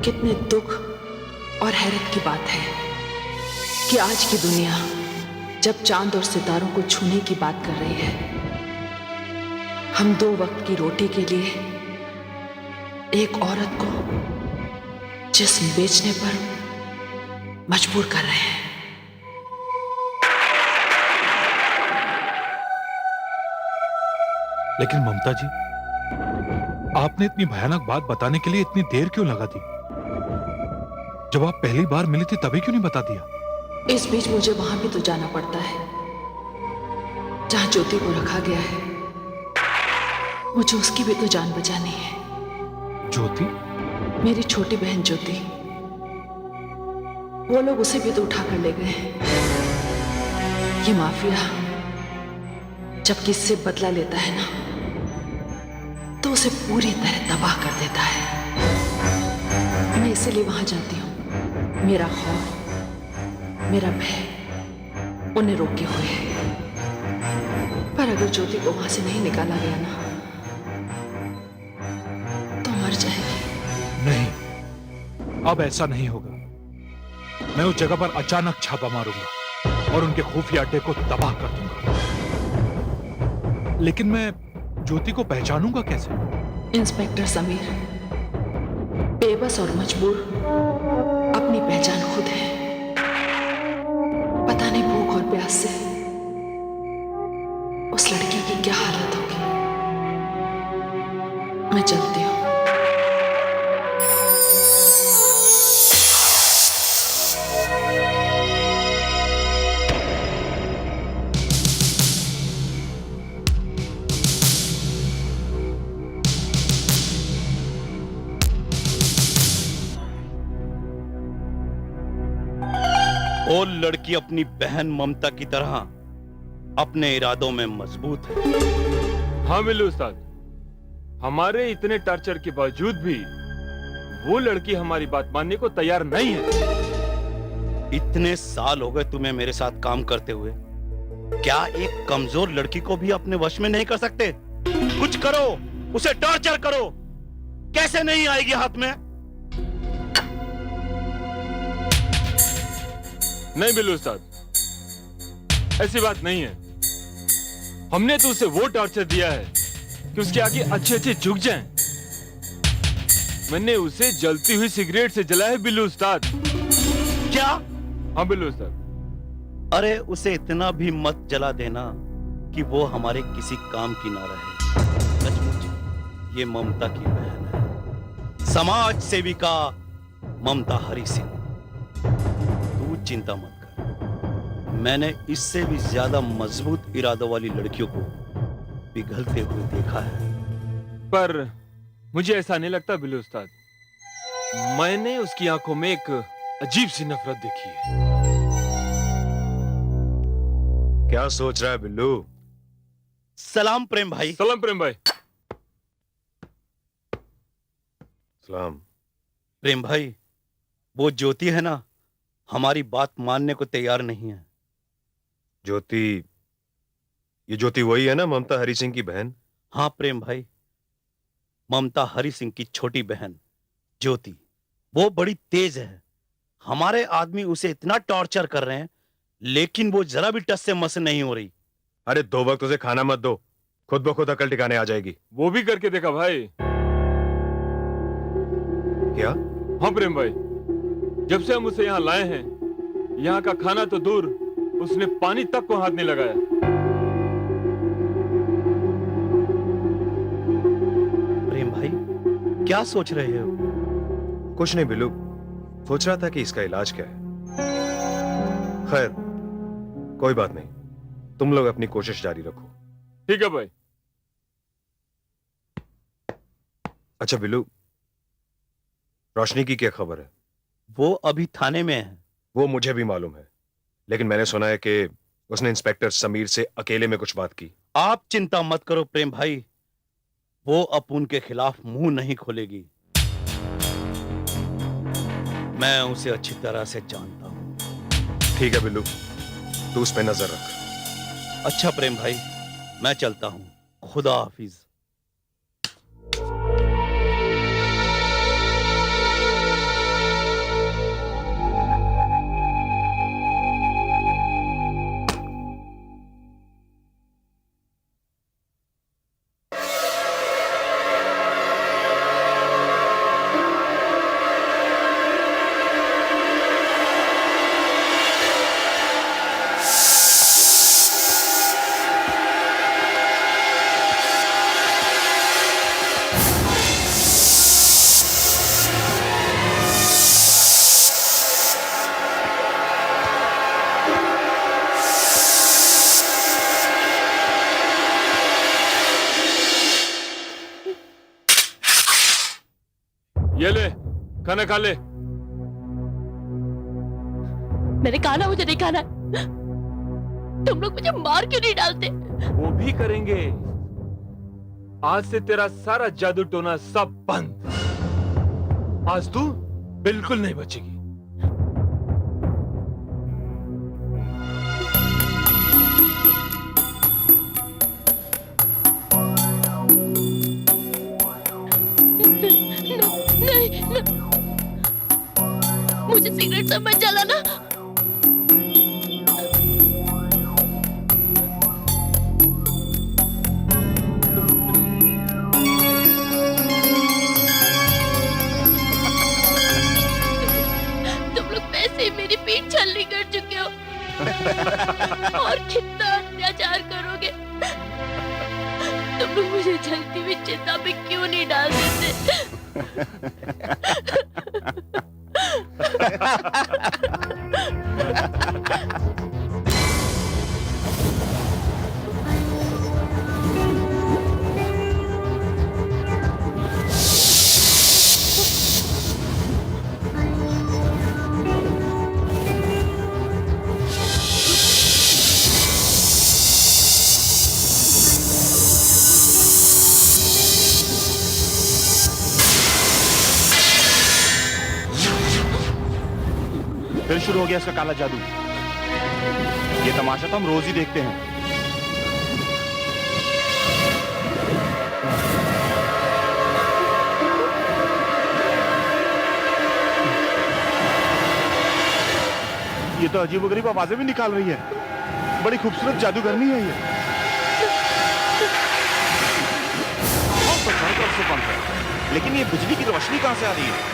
कितने दुख और हैरत की बात है कि आज की दुनिया जब चांद और सितारों को छूने की बात कर रही है, हम 2 वक्त की रोटी के लिए एक औरत को जिस्म बेचने पर मजबूर कर रहे हैं। लेकिन ममता जी, आपने इतनी भयानक बात बताने के लिए इतनी देर क्यों लगा दी? जब आप पहली बार मिली थी तभी क्यों नहीं बता दिया? इस बीच मुझे वहां भी तो जाना पड़ता है जहां ज्योति को रखा गया है। मुझे उसकी भी तो जान बचानी है। ज्योति? मेरी छोटी बहन ज्योति। वो लोग उसे भी तो उठा कर ले गए। ये माफिया जब किससे बदला लेता है ना, तो उसे पूरी तरह तबाह कर देता है। मैं इसीलिए वहां जाती हूँ। मेरा खौफ, मेरा भय उन्हें रोके हुए है। पर अगर ज्योति को वहां से नहीं निकाला गया ना, तो मर जाएगी। नहीं, अब ऐसा नहीं होगा। मैं उस जगह पर अचानक छापा मारूंगा और उनके खुफिया अड्डे को तबाह कर दूंगा। लेकिन मैं ज्योति को पहचानूंगा कैसे? इंस्पेक्टर समीर बेबस और मजबूर अपनी पहचान खुद है। पता नहीं भूख और प्यास से उस लड़की की क्या हालत होगी। मैं चलती हूँ। वो लड़की अपनी बहन ममता की तरह अपने इरादों में मजबूत है। हाँ बिल्लू उस्ताद, हमारे इतने टॉर्चर के बावजूद भी वो लड़की हमारी बात मानने को तैयार नहीं है। इतने साल हो गए तुम्हें मेरे साथ काम करते हुए, क्या एक कमजोर लड़की को भी अपने वश में नहीं कर सकते? कुछ करो, उसे टॉर्चर करो, कैसे नहीं आएगी हाथ में? नहीं बिल्लू उस्ताद, ऐसी बात नहीं है। हमने तो उसे वो टॉर्चर दिया है कि उसके आगे अच्छे अच्छे झुक जाएं। मैंने उसे जलती हुई सिगरेट से जलाया है बिल्लू उस्ताद। क्या? हाँ बिल्लू उस्ताद। अरे उसे इतना भी मत जला देना कि वो हमारे किसी काम की ना रहे। सचमुच ये ममता की बहन है, समाज सेविका ममता हरि सिंह। तू चिंता मत कर, मैंने इससे भी ज्यादा मजबूत इरादों वाली लड़कियों को पिघलते हुए देखा है। पर मुझे ऐसा नहीं लगता बिल्लू उस्ताद, मैंने उसकी आंखों में एक अजीब सी नफरत देखी है। क्या सोच रहा है बिल्लू? सलाम प्रेम भाई। सलाम प्रेम भाई। सलाम। प्रेम भाई, वो ज्योति है ना, हमारी बात मानने को तैयार नहीं है। ज्योति? ये ज्योति वही है ना, ममता हरि सिंह की बहन? हाँ प्रेम भाई, ममता हरि सिंह की छोटी बहन ज्योति। वो बड़ी तेज है। हमारे आदमी उसे इतना टॉर्चर कर रहे हैं, लेकिन वो जरा भी टस से मस नहीं हो रही। अरे 2 वक्त उसे खाना मत दो, खुद ब खुद अकल ठिकाने आ जाएगी। वो भी करके देखा भाई। क्या? हाँ प्रेम भाई, जब से हम उसे यहाँ लाए हैं, यहाँ का खाना तो दूर, उसने पानी तक को हाथ नहीं लगाया। प्रेम भाई, क्या सोच रहे हो? कुछ नहीं बिल्लू, सोच रहा था कि इसका इलाज क्या है। खैर कोई बात नहीं, तुम लोग अपनी कोशिश जारी रखो। ठीक है भाई। अच्छा बिल्लू, रोशनी की क्या खबर है? वो अभी थाने में है। वो मुझे भी मालूम है, लेकिन मैंने सुना है कि उसने इंस्पेक्टर समीर से अकेले में कुछ बात की। आप चिंता मत करो प्रेम भाई, वो अपुन के खिलाफ मुंह नहीं खोलेगी। मैं उसे अच्छी तरह से जानता हूं। ठीक है बिल्लू, तू उस पे नजर रख। अच्छा प्रेम भाई, मैं चलता हूं। खुदा हाफिज। ये ले, खाना खा ले। मैंने कहा ना मुझे नहीं खाना। तुम लोग मुझे मार क्यों नहीं डालते? वो भी करेंगे। आज से तेरा सारा जादू टोना सब बंद। आज तू बिल्कुल नहीं बचेगी। मुझे सिगरेट से मत जलाना। लोग मुझे जलती हुई चिता में क्यों नहीं डाल देते? फिर शुरू हो गया इसका काला जादू। ये तमाशा तो हम रोज ही देखते हैं। ये तो अजीबोगरीब आवाजें भी निकाल रही है। बड़ी खूबसूरत जादूगरनी है ये। तो चारों तरफ से बंद है, लेकिन ये बिजली की रोशनी कहां से आ रही है?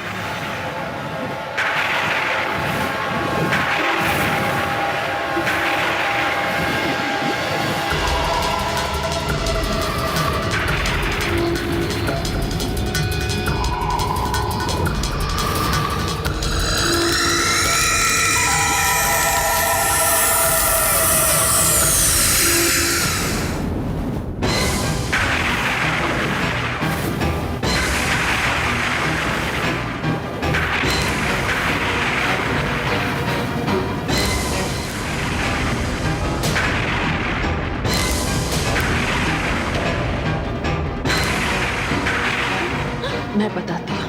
मैं बताती हूँ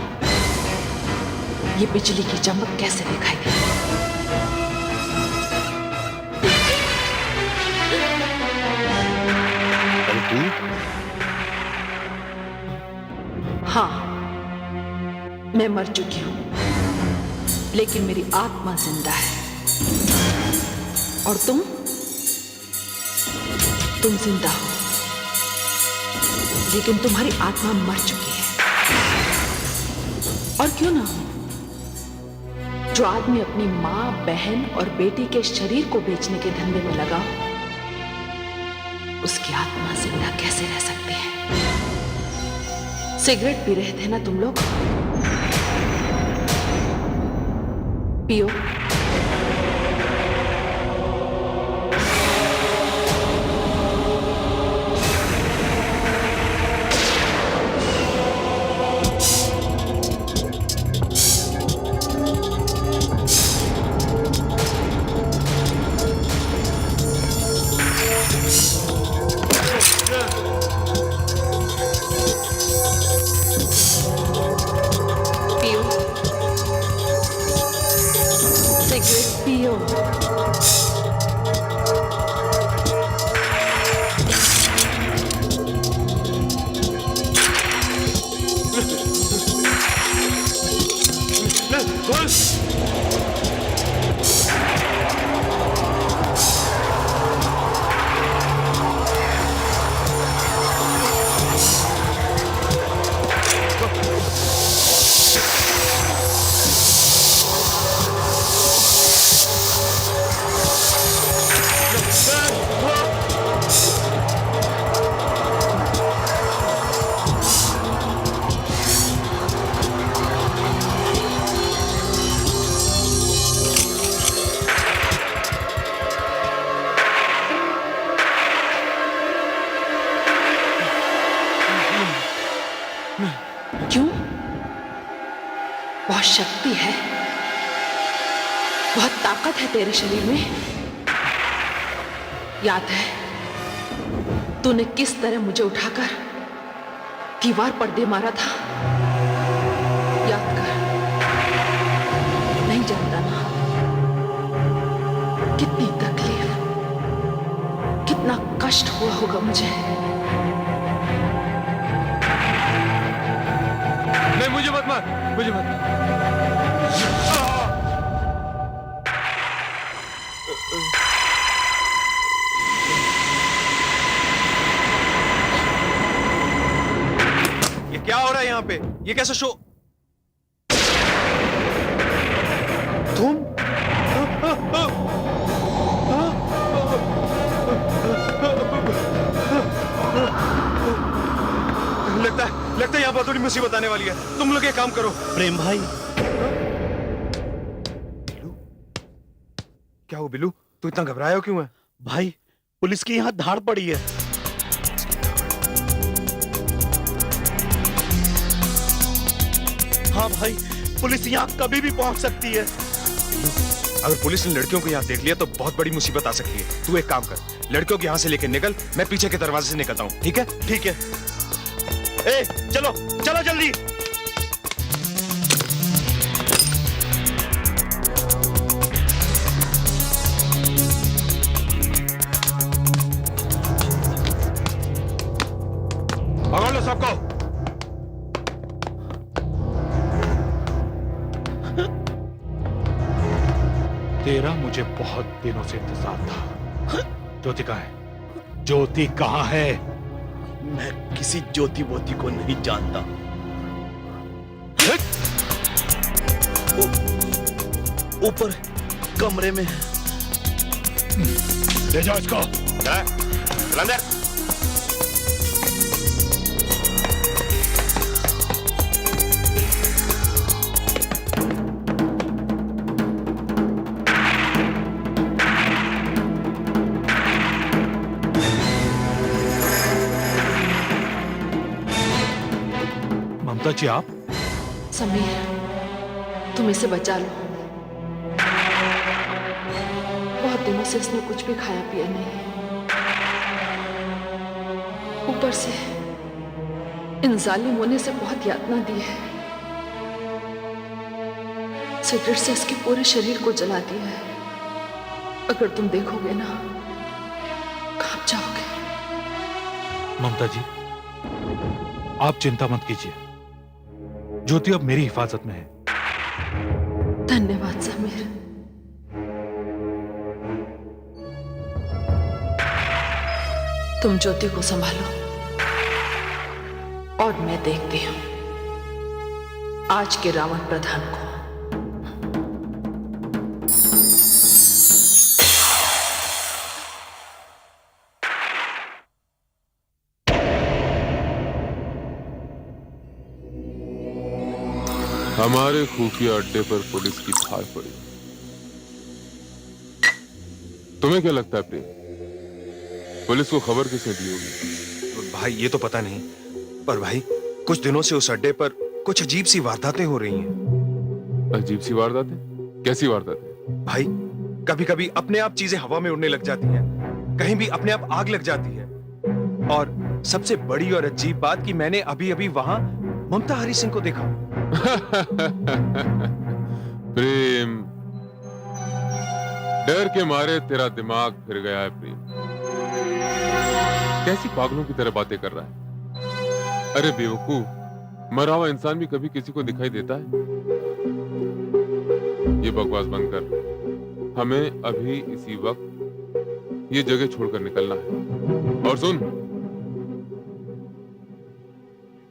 ये बिजली की चमक कैसे दिखाई दी। हाँ, मैं मर चुकी हूं, लेकिन मेरी आत्मा जिंदा है। और तुम जिंदा हो, लेकिन तुम्हारी आत्मा मर चुकी है। और क्यों ना हो, जो आदमी अपनी मां, बहन और बेटी के शरीर को बेचने के धंधे में लगा, उसकी आत्मा जिंदा कैसे रह सकती है? सिगरेट पी रहे थे ना तुम लोग? पियो। क्यों? बहुत शक्ति है, बहुत ताकत है तेरे शरीर में। याद है तूने किस तरह मुझे उठाकर दीवार पर दे मारा था? याद कर। नहीं जानता ना कितनी तकलीफ, कितना कष्ट हुआ होगा मुझे। नहीं, मुझे मत मार, मुझे मत मार। ये क्या हो रहा है यहाँ पे? ये कैसा शो? तुम? लगता है यहाँ बहुत बड़ी मुसीबत आने वाली है। तुम लोग एक काम करो। प्रेम भाई, क्या हो बिल्लू, तू इतना घबराया हो क्यों है? भाई पुलिस की यहाँ धाड़ पड़ी है। हाँ भाई, पुलिस यहाँ कभी भी पहुंच सकती है। अगर पुलिस ने लड़कियों को यहाँ देख लिया तो बहुत बड़ी मुसीबत आ सकती है। तू एक काम कर, लड़कियों को यहाँ से लेकर निकल, मैं पीछे के दरवाजे से निकलता हूँ। ठीक है? ठीक है। ए, चलो चलो जल्दी। पकड़ लो सबको। तेरा मुझे बहुत दिनों से इंतजार था। ज्योति कहाँ है? ज्योति कहाँ है? मैं किसी ज्योति बोती को नहीं जानता। ऊपर कमरे में। ले जाओ इसको। अंदर। ममता जी आप? समीर, तुम इसे बचा लो। बहुत दिनों से इसने कुछ भी खाया पिया नहीं। ऊपर से इन जालिमों ने इसे बहुत यातना दी है। सिगरेट से इसके पूरे शरीर को जला दिया है। अगर तुम देखोगे ना, कांप जाओगे। ममता जी, आप चिंता मत कीजिए। ज्योति अब मेरी हिफाजत में है। धन्यवाद समीर। तुम ज्योति को संभालो और मैं देखती हूं आज के रावण प्रधान को। हमारे खुफिया अड्डे पर पुलिस की धार पड़ी। तुम्हें क्या लगता है प्रेम, पुलिस को खबर किसने दी होगी? भाई ये तो पता नहीं, पर भाई कुछ दिनों से उस अड्डे पर कुछ अजीब सी वारदातें हो रही हैं। अजीब सी वारदातें? कैसी वारदातें? भाई कभी कभी अपने आप चीजें हवा में उड़ने लग जाती हैं, कहीं भी अपने आप आग लग जाती है। और सबसे बड़ी और अजीब बात कि मैंने अभी अभी वहां ममता हरी सिंह को देखा। प्रेम, डर के मारे तेरा दिमाग फिर गया है प्रेम। कैसी पागलों की तरह बातें कर रहा है? अरे बेवकूफ, मरा हुआ इंसान भी कभी किसी को दिखाई देता है? ये बकवास बंद कर। हमें अभी इसी वक्त ये जगह छोड़कर निकलना है। और सुन,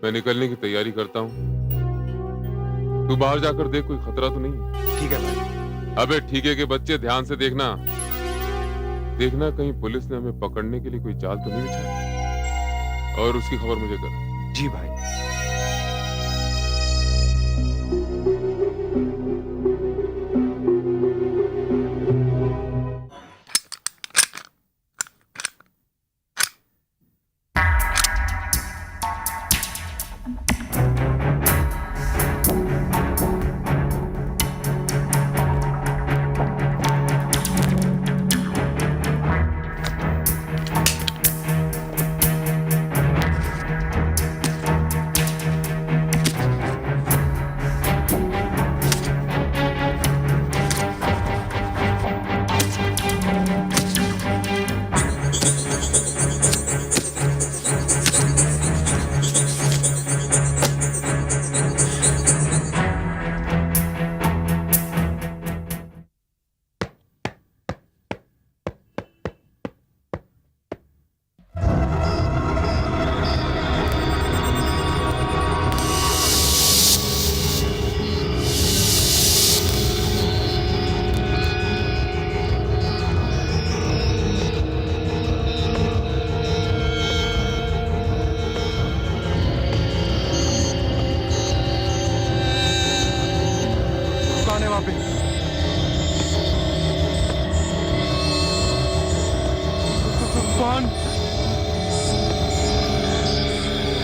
मैं निकलने की तैयारी करता हूं, तू बाहर जाकर देख कोई खतरा तो नहीं है। ठीक है भाई। अबे ठीक है कि बच्चे ध्यान से देखना कहीं पुलिस ने हमें पकड़ने के लिए कोई चाल तो नहीं बिछाई। और उसकी खबर मुझे कर। जी भाई।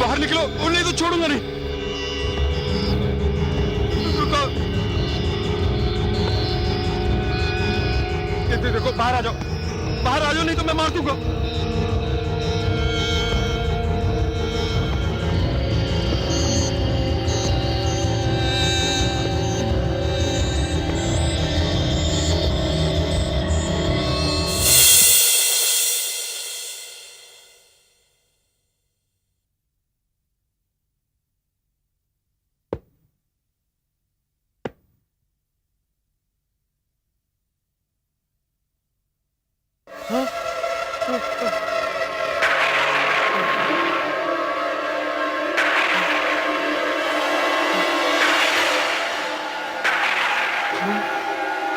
बाहर निकलो, नहीं तो छोड़ूंगा नहीं। रुको, देखो बाहर आ जाओ, बाहर आ जाओ, नहीं तो मैं मार दूंगा।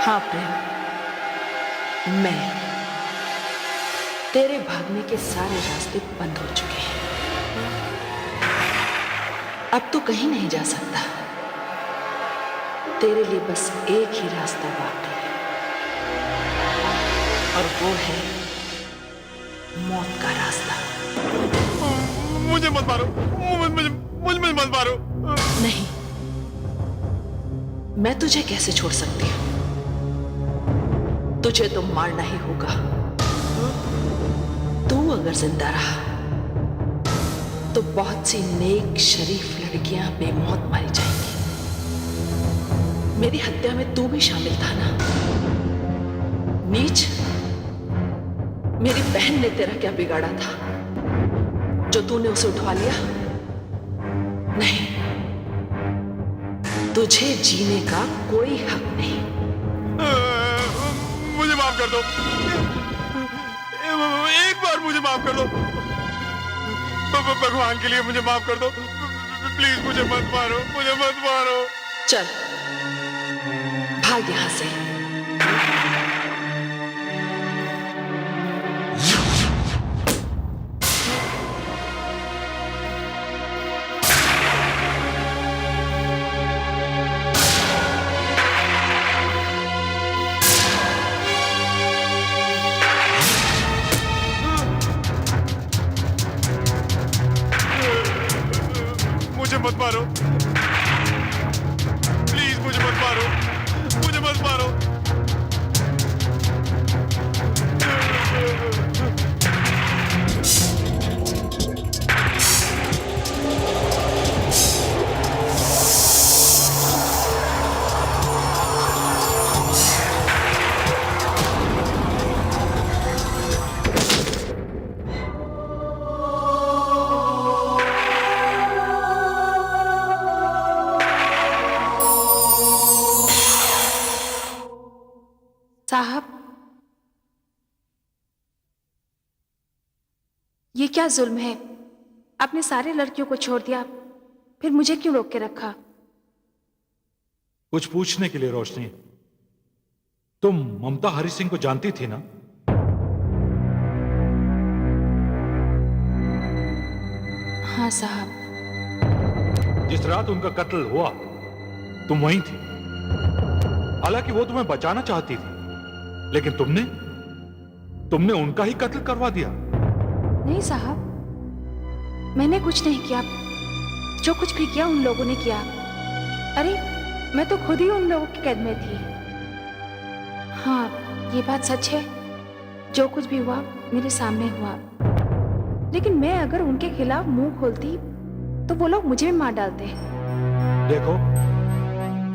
हाँ प्रेम, मैं तेरे भागने के सारे रास्ते बंद हो चुके हैं। अब तू कहीं नहीं जा सकता। तेरे लिए बस एक ही रास्ता बाकी है, और वो है मौत का रास्ता। मुझे मत मारो, मुझे मत मारो। नहीं, मैं तुझे कैसे छोड़ सकती हूँ? तुझे तो मारना ही होगा। तू अगर जिंदा रहा तो बहुत सी नेक शरीफ लड़कियां बेमौत मारी जाएंगी। मेरी हत्या में तू भी शामिल था ना? नीच, मेरी बहन ने तेरा क्या बिगाड़ा था जो तूने उसे उठवा लिया? नहीं, तुझे जीने का कोई हक नहीं। मुझे माफ कर दो, एक बार मुझे माफ कर दो, भगवान के लिए मुझे माफ कर दो, प्लीज मुझे मत मारो, मुझे मत मारो। चल भाग यहां से। मुझे मत मारो, प्लीज मुझे मत मारो, मुझे मत मारो। साहब, ये क्या जुल्म है? आपने सारे लड़कियों को छोड़ दिया, फिर मुझे क्यों रोक के रखा? कुछ पूछने के लिए रोशनी, तुम ममता हरि सिंह को जानती थी ना? हाँ साहब। जिस रात उनका कत्ल हुआ तुम वहीं थी। हालांकि वो तुम्हें बचाना चाहती थी, लेकिन तुमने उनका ही कत्ल करवा दिया। नहीं साहब, मैंने कुछ नहीं किया। जो कुछ भी किया उन लोगों ने किया। अरे मैं तो खुद ही उन लोगों की कैद में थी। हाँ, ये बात सच है, जो कुछ भी हुआ मेरे सामने हुआ। लेकिन मैं अगर उनके खिलाफ मुंह खोलती तो वो लोग मुझे भी मार डालते। देखो,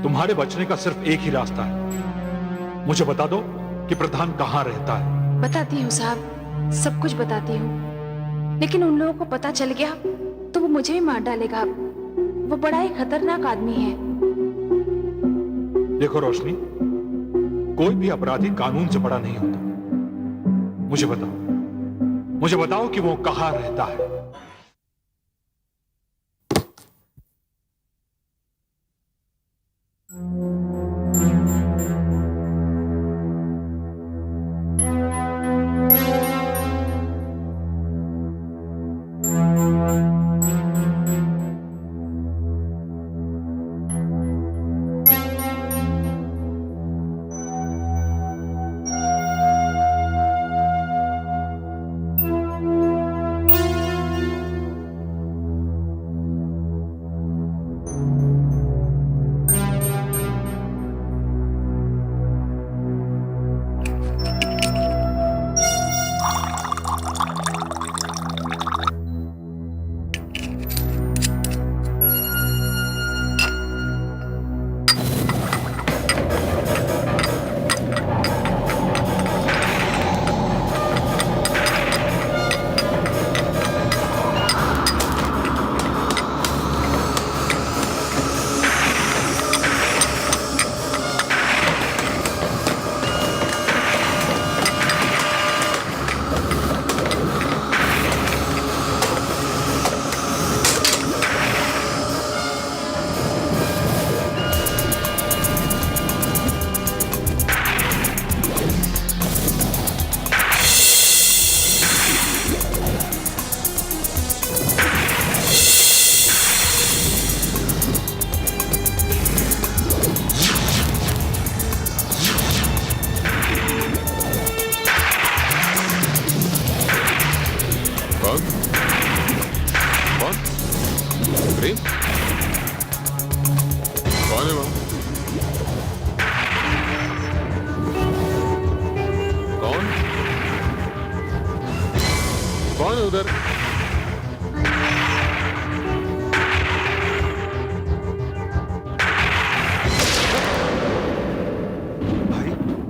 तुम्हारे बचने का सिर्फ एक ही रास्ता है। मुझे बता दो कि प्रधान कहाँ रहता है। बताती हूँ साहब, सब कुछ बताती हूँ। लेकिन उन लोगों को पता चल गया तो वो मुझे भी मार डालेगा। वो बड़ा ही खतरनाक आदमी है। देखो रोशनी, कोई भी अपराधी कानून से बड़ा नहीं होता। मुझे बताओ कि वो कहाँ रहता है। कौन कौन प्रेम कौन है वहां? कौन कौन है उधर?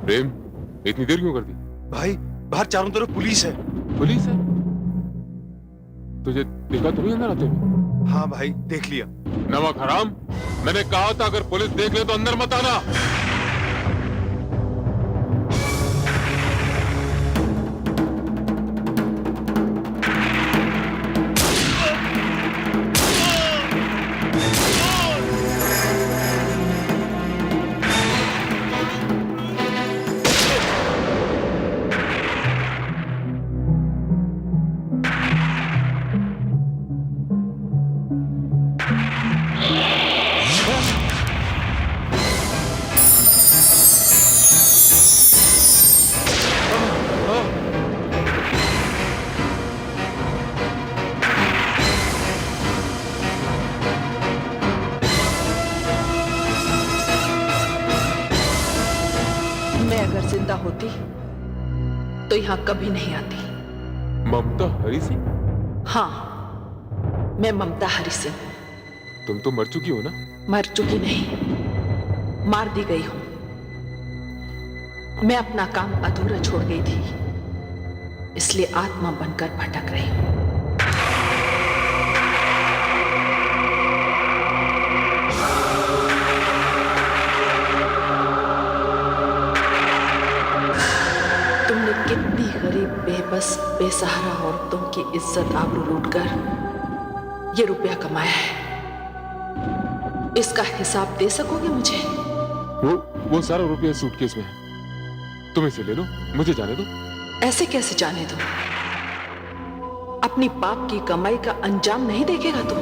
प्रेम इतनी देर क्यों कर दी? भाई बाहर चारों तरफ पुलिस है। पुलिस है? तुझे देखा तो नहीं अंदर आते हुए? हाँ भाई देख लिया। नमक हराम, मैंने कहा था अगर पुलिस देख ले तो अंदर मत आना। जिंदा होती तो यहां कभी नहीं आती। ममता हरी सिंह? हाँ, मैं ममता हरी सिंह। तुम तो मर चुकी हो ना? मर चुकी नहीं, मार दी गई हूं। मैं अपना काम अधूरा छोड़ गई थी, इसलिए आत्मा बनकर भटक रही हूं। कितनी गरीब बेबस बेसहारा औरतों की इज्जत आबरू लूटकर ये रुपया कमाया है, इसका हिसाब दे सकोगे मुझे? वो सारा रुपया सूटकेस में है, तुम इसे ले लो, मुझे जाने दो। ऐसे कैसे जाने दो? अपनी पाप की कमाई का अंजाम नहीं देखेगा तू?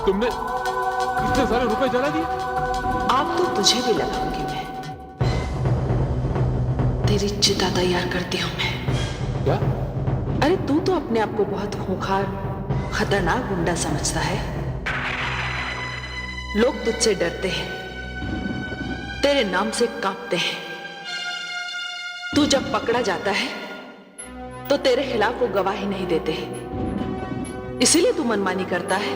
तुमने इतने सारे रुपए जला दिए? आप तो तुझे भी लगाऊंगी मैं। तेरी चिता तैयार करती हूं मैं। क्या? अरे तू तो अपने आप को बहुत खूंखार खतरनाक गुंडा समझता है। लोग तुझसे डरते हैं, तेरे नाम से कांपते हैं। तू जब पकड़ा जाता है तो तेरे खिलाफ वो गवाही नहीं देते, इसीलिए तू मनमानी करता है।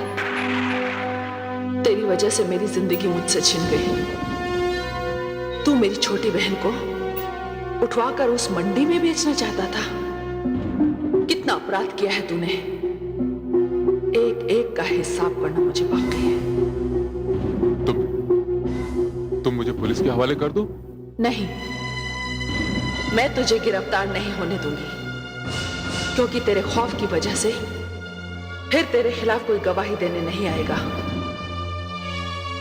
तेरी वजह से मेरी जिंदगी मुझसे छिन गई। तू मेरी छोटी बहन को उठवाकर उस मंडी में बेचना चाहता था। कितना अपराध किया है तूने, एक एक का हिसाब करना मुझे बाकी है। तुम मुझे पुलिस के हवाले कर दो? नहीं, मैं तुझे गिरफ्तार नहीं होने दूंगी, क्योंकि तेरे खौफ की वजह से फिर तेरे खिलाफ कोई गवाही देने नहीं आएगा,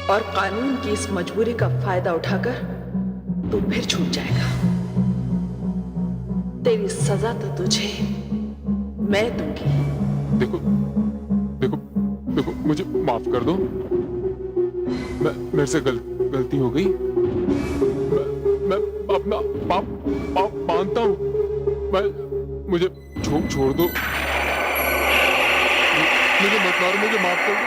और कानून की इस मजबूरी का फायदा उठाकर तू फिर छूट जाएगा। तेरी सजा तो तुझे मैं दूंगी। देखो देखो देखो, मुझे माफ कर दो। मेरे से गलती हो गई। मैं अपना पाप मानता हूँ। मुझे छोड़ दो। मुझे मत मारो, मुझे माफ कर दो।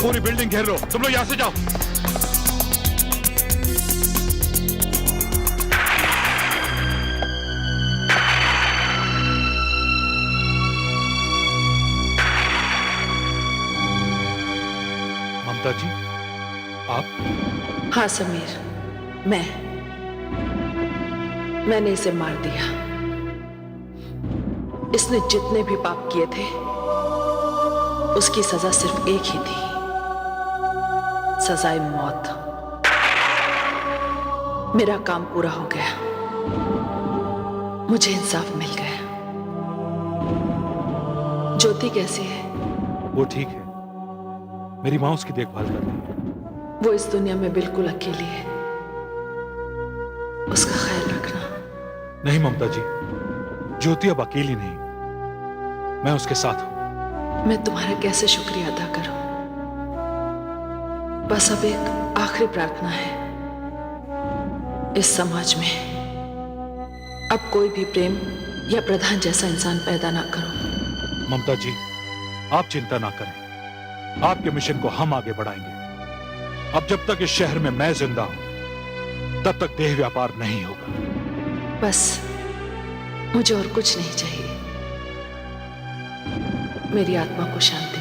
पूरी बिल्डिंग घेर लो, तुम लोग यहां से जाओ। ममता जी, आप? हाँ समीर, मैंने इसे मार दिया। इसने जितने भी पाप किए थे उसकी सजा सिर्फ एक ही थी, सजाए मौत। मेरा काम पूरा हो गया, मुझे इंसाफ मिल गया। ज्योति कैसी है? वो ठीक है, मेरी माँ उसकी देखभाल कर रही है। वो इस दुनिया में बिल्कुल अकेली है, उसका ख्याल रखना। नहीं ममता जी, ज्योति अब अकेली नहीं, मैं उसके साथ हूं। मैं तुम्हारा कैसे शुक्रिया अदा करूं? बस अब एक आखिरी प्रार्थना है, इस समाज में अब कोई भी प्रेम या प्रधान जैसा इंसान पैदा ना करो। ममता जी, आप चिंता ना करें, आपके मिशन को हम आगे बढ़ाएंगे। अब जब तक इस शहर में मैं जिंदा हूं, तब तक देह व्यापार नहीं होगा। बस मुझे और कुछ नहीं चाहिए, मेरी आत्मा को शांति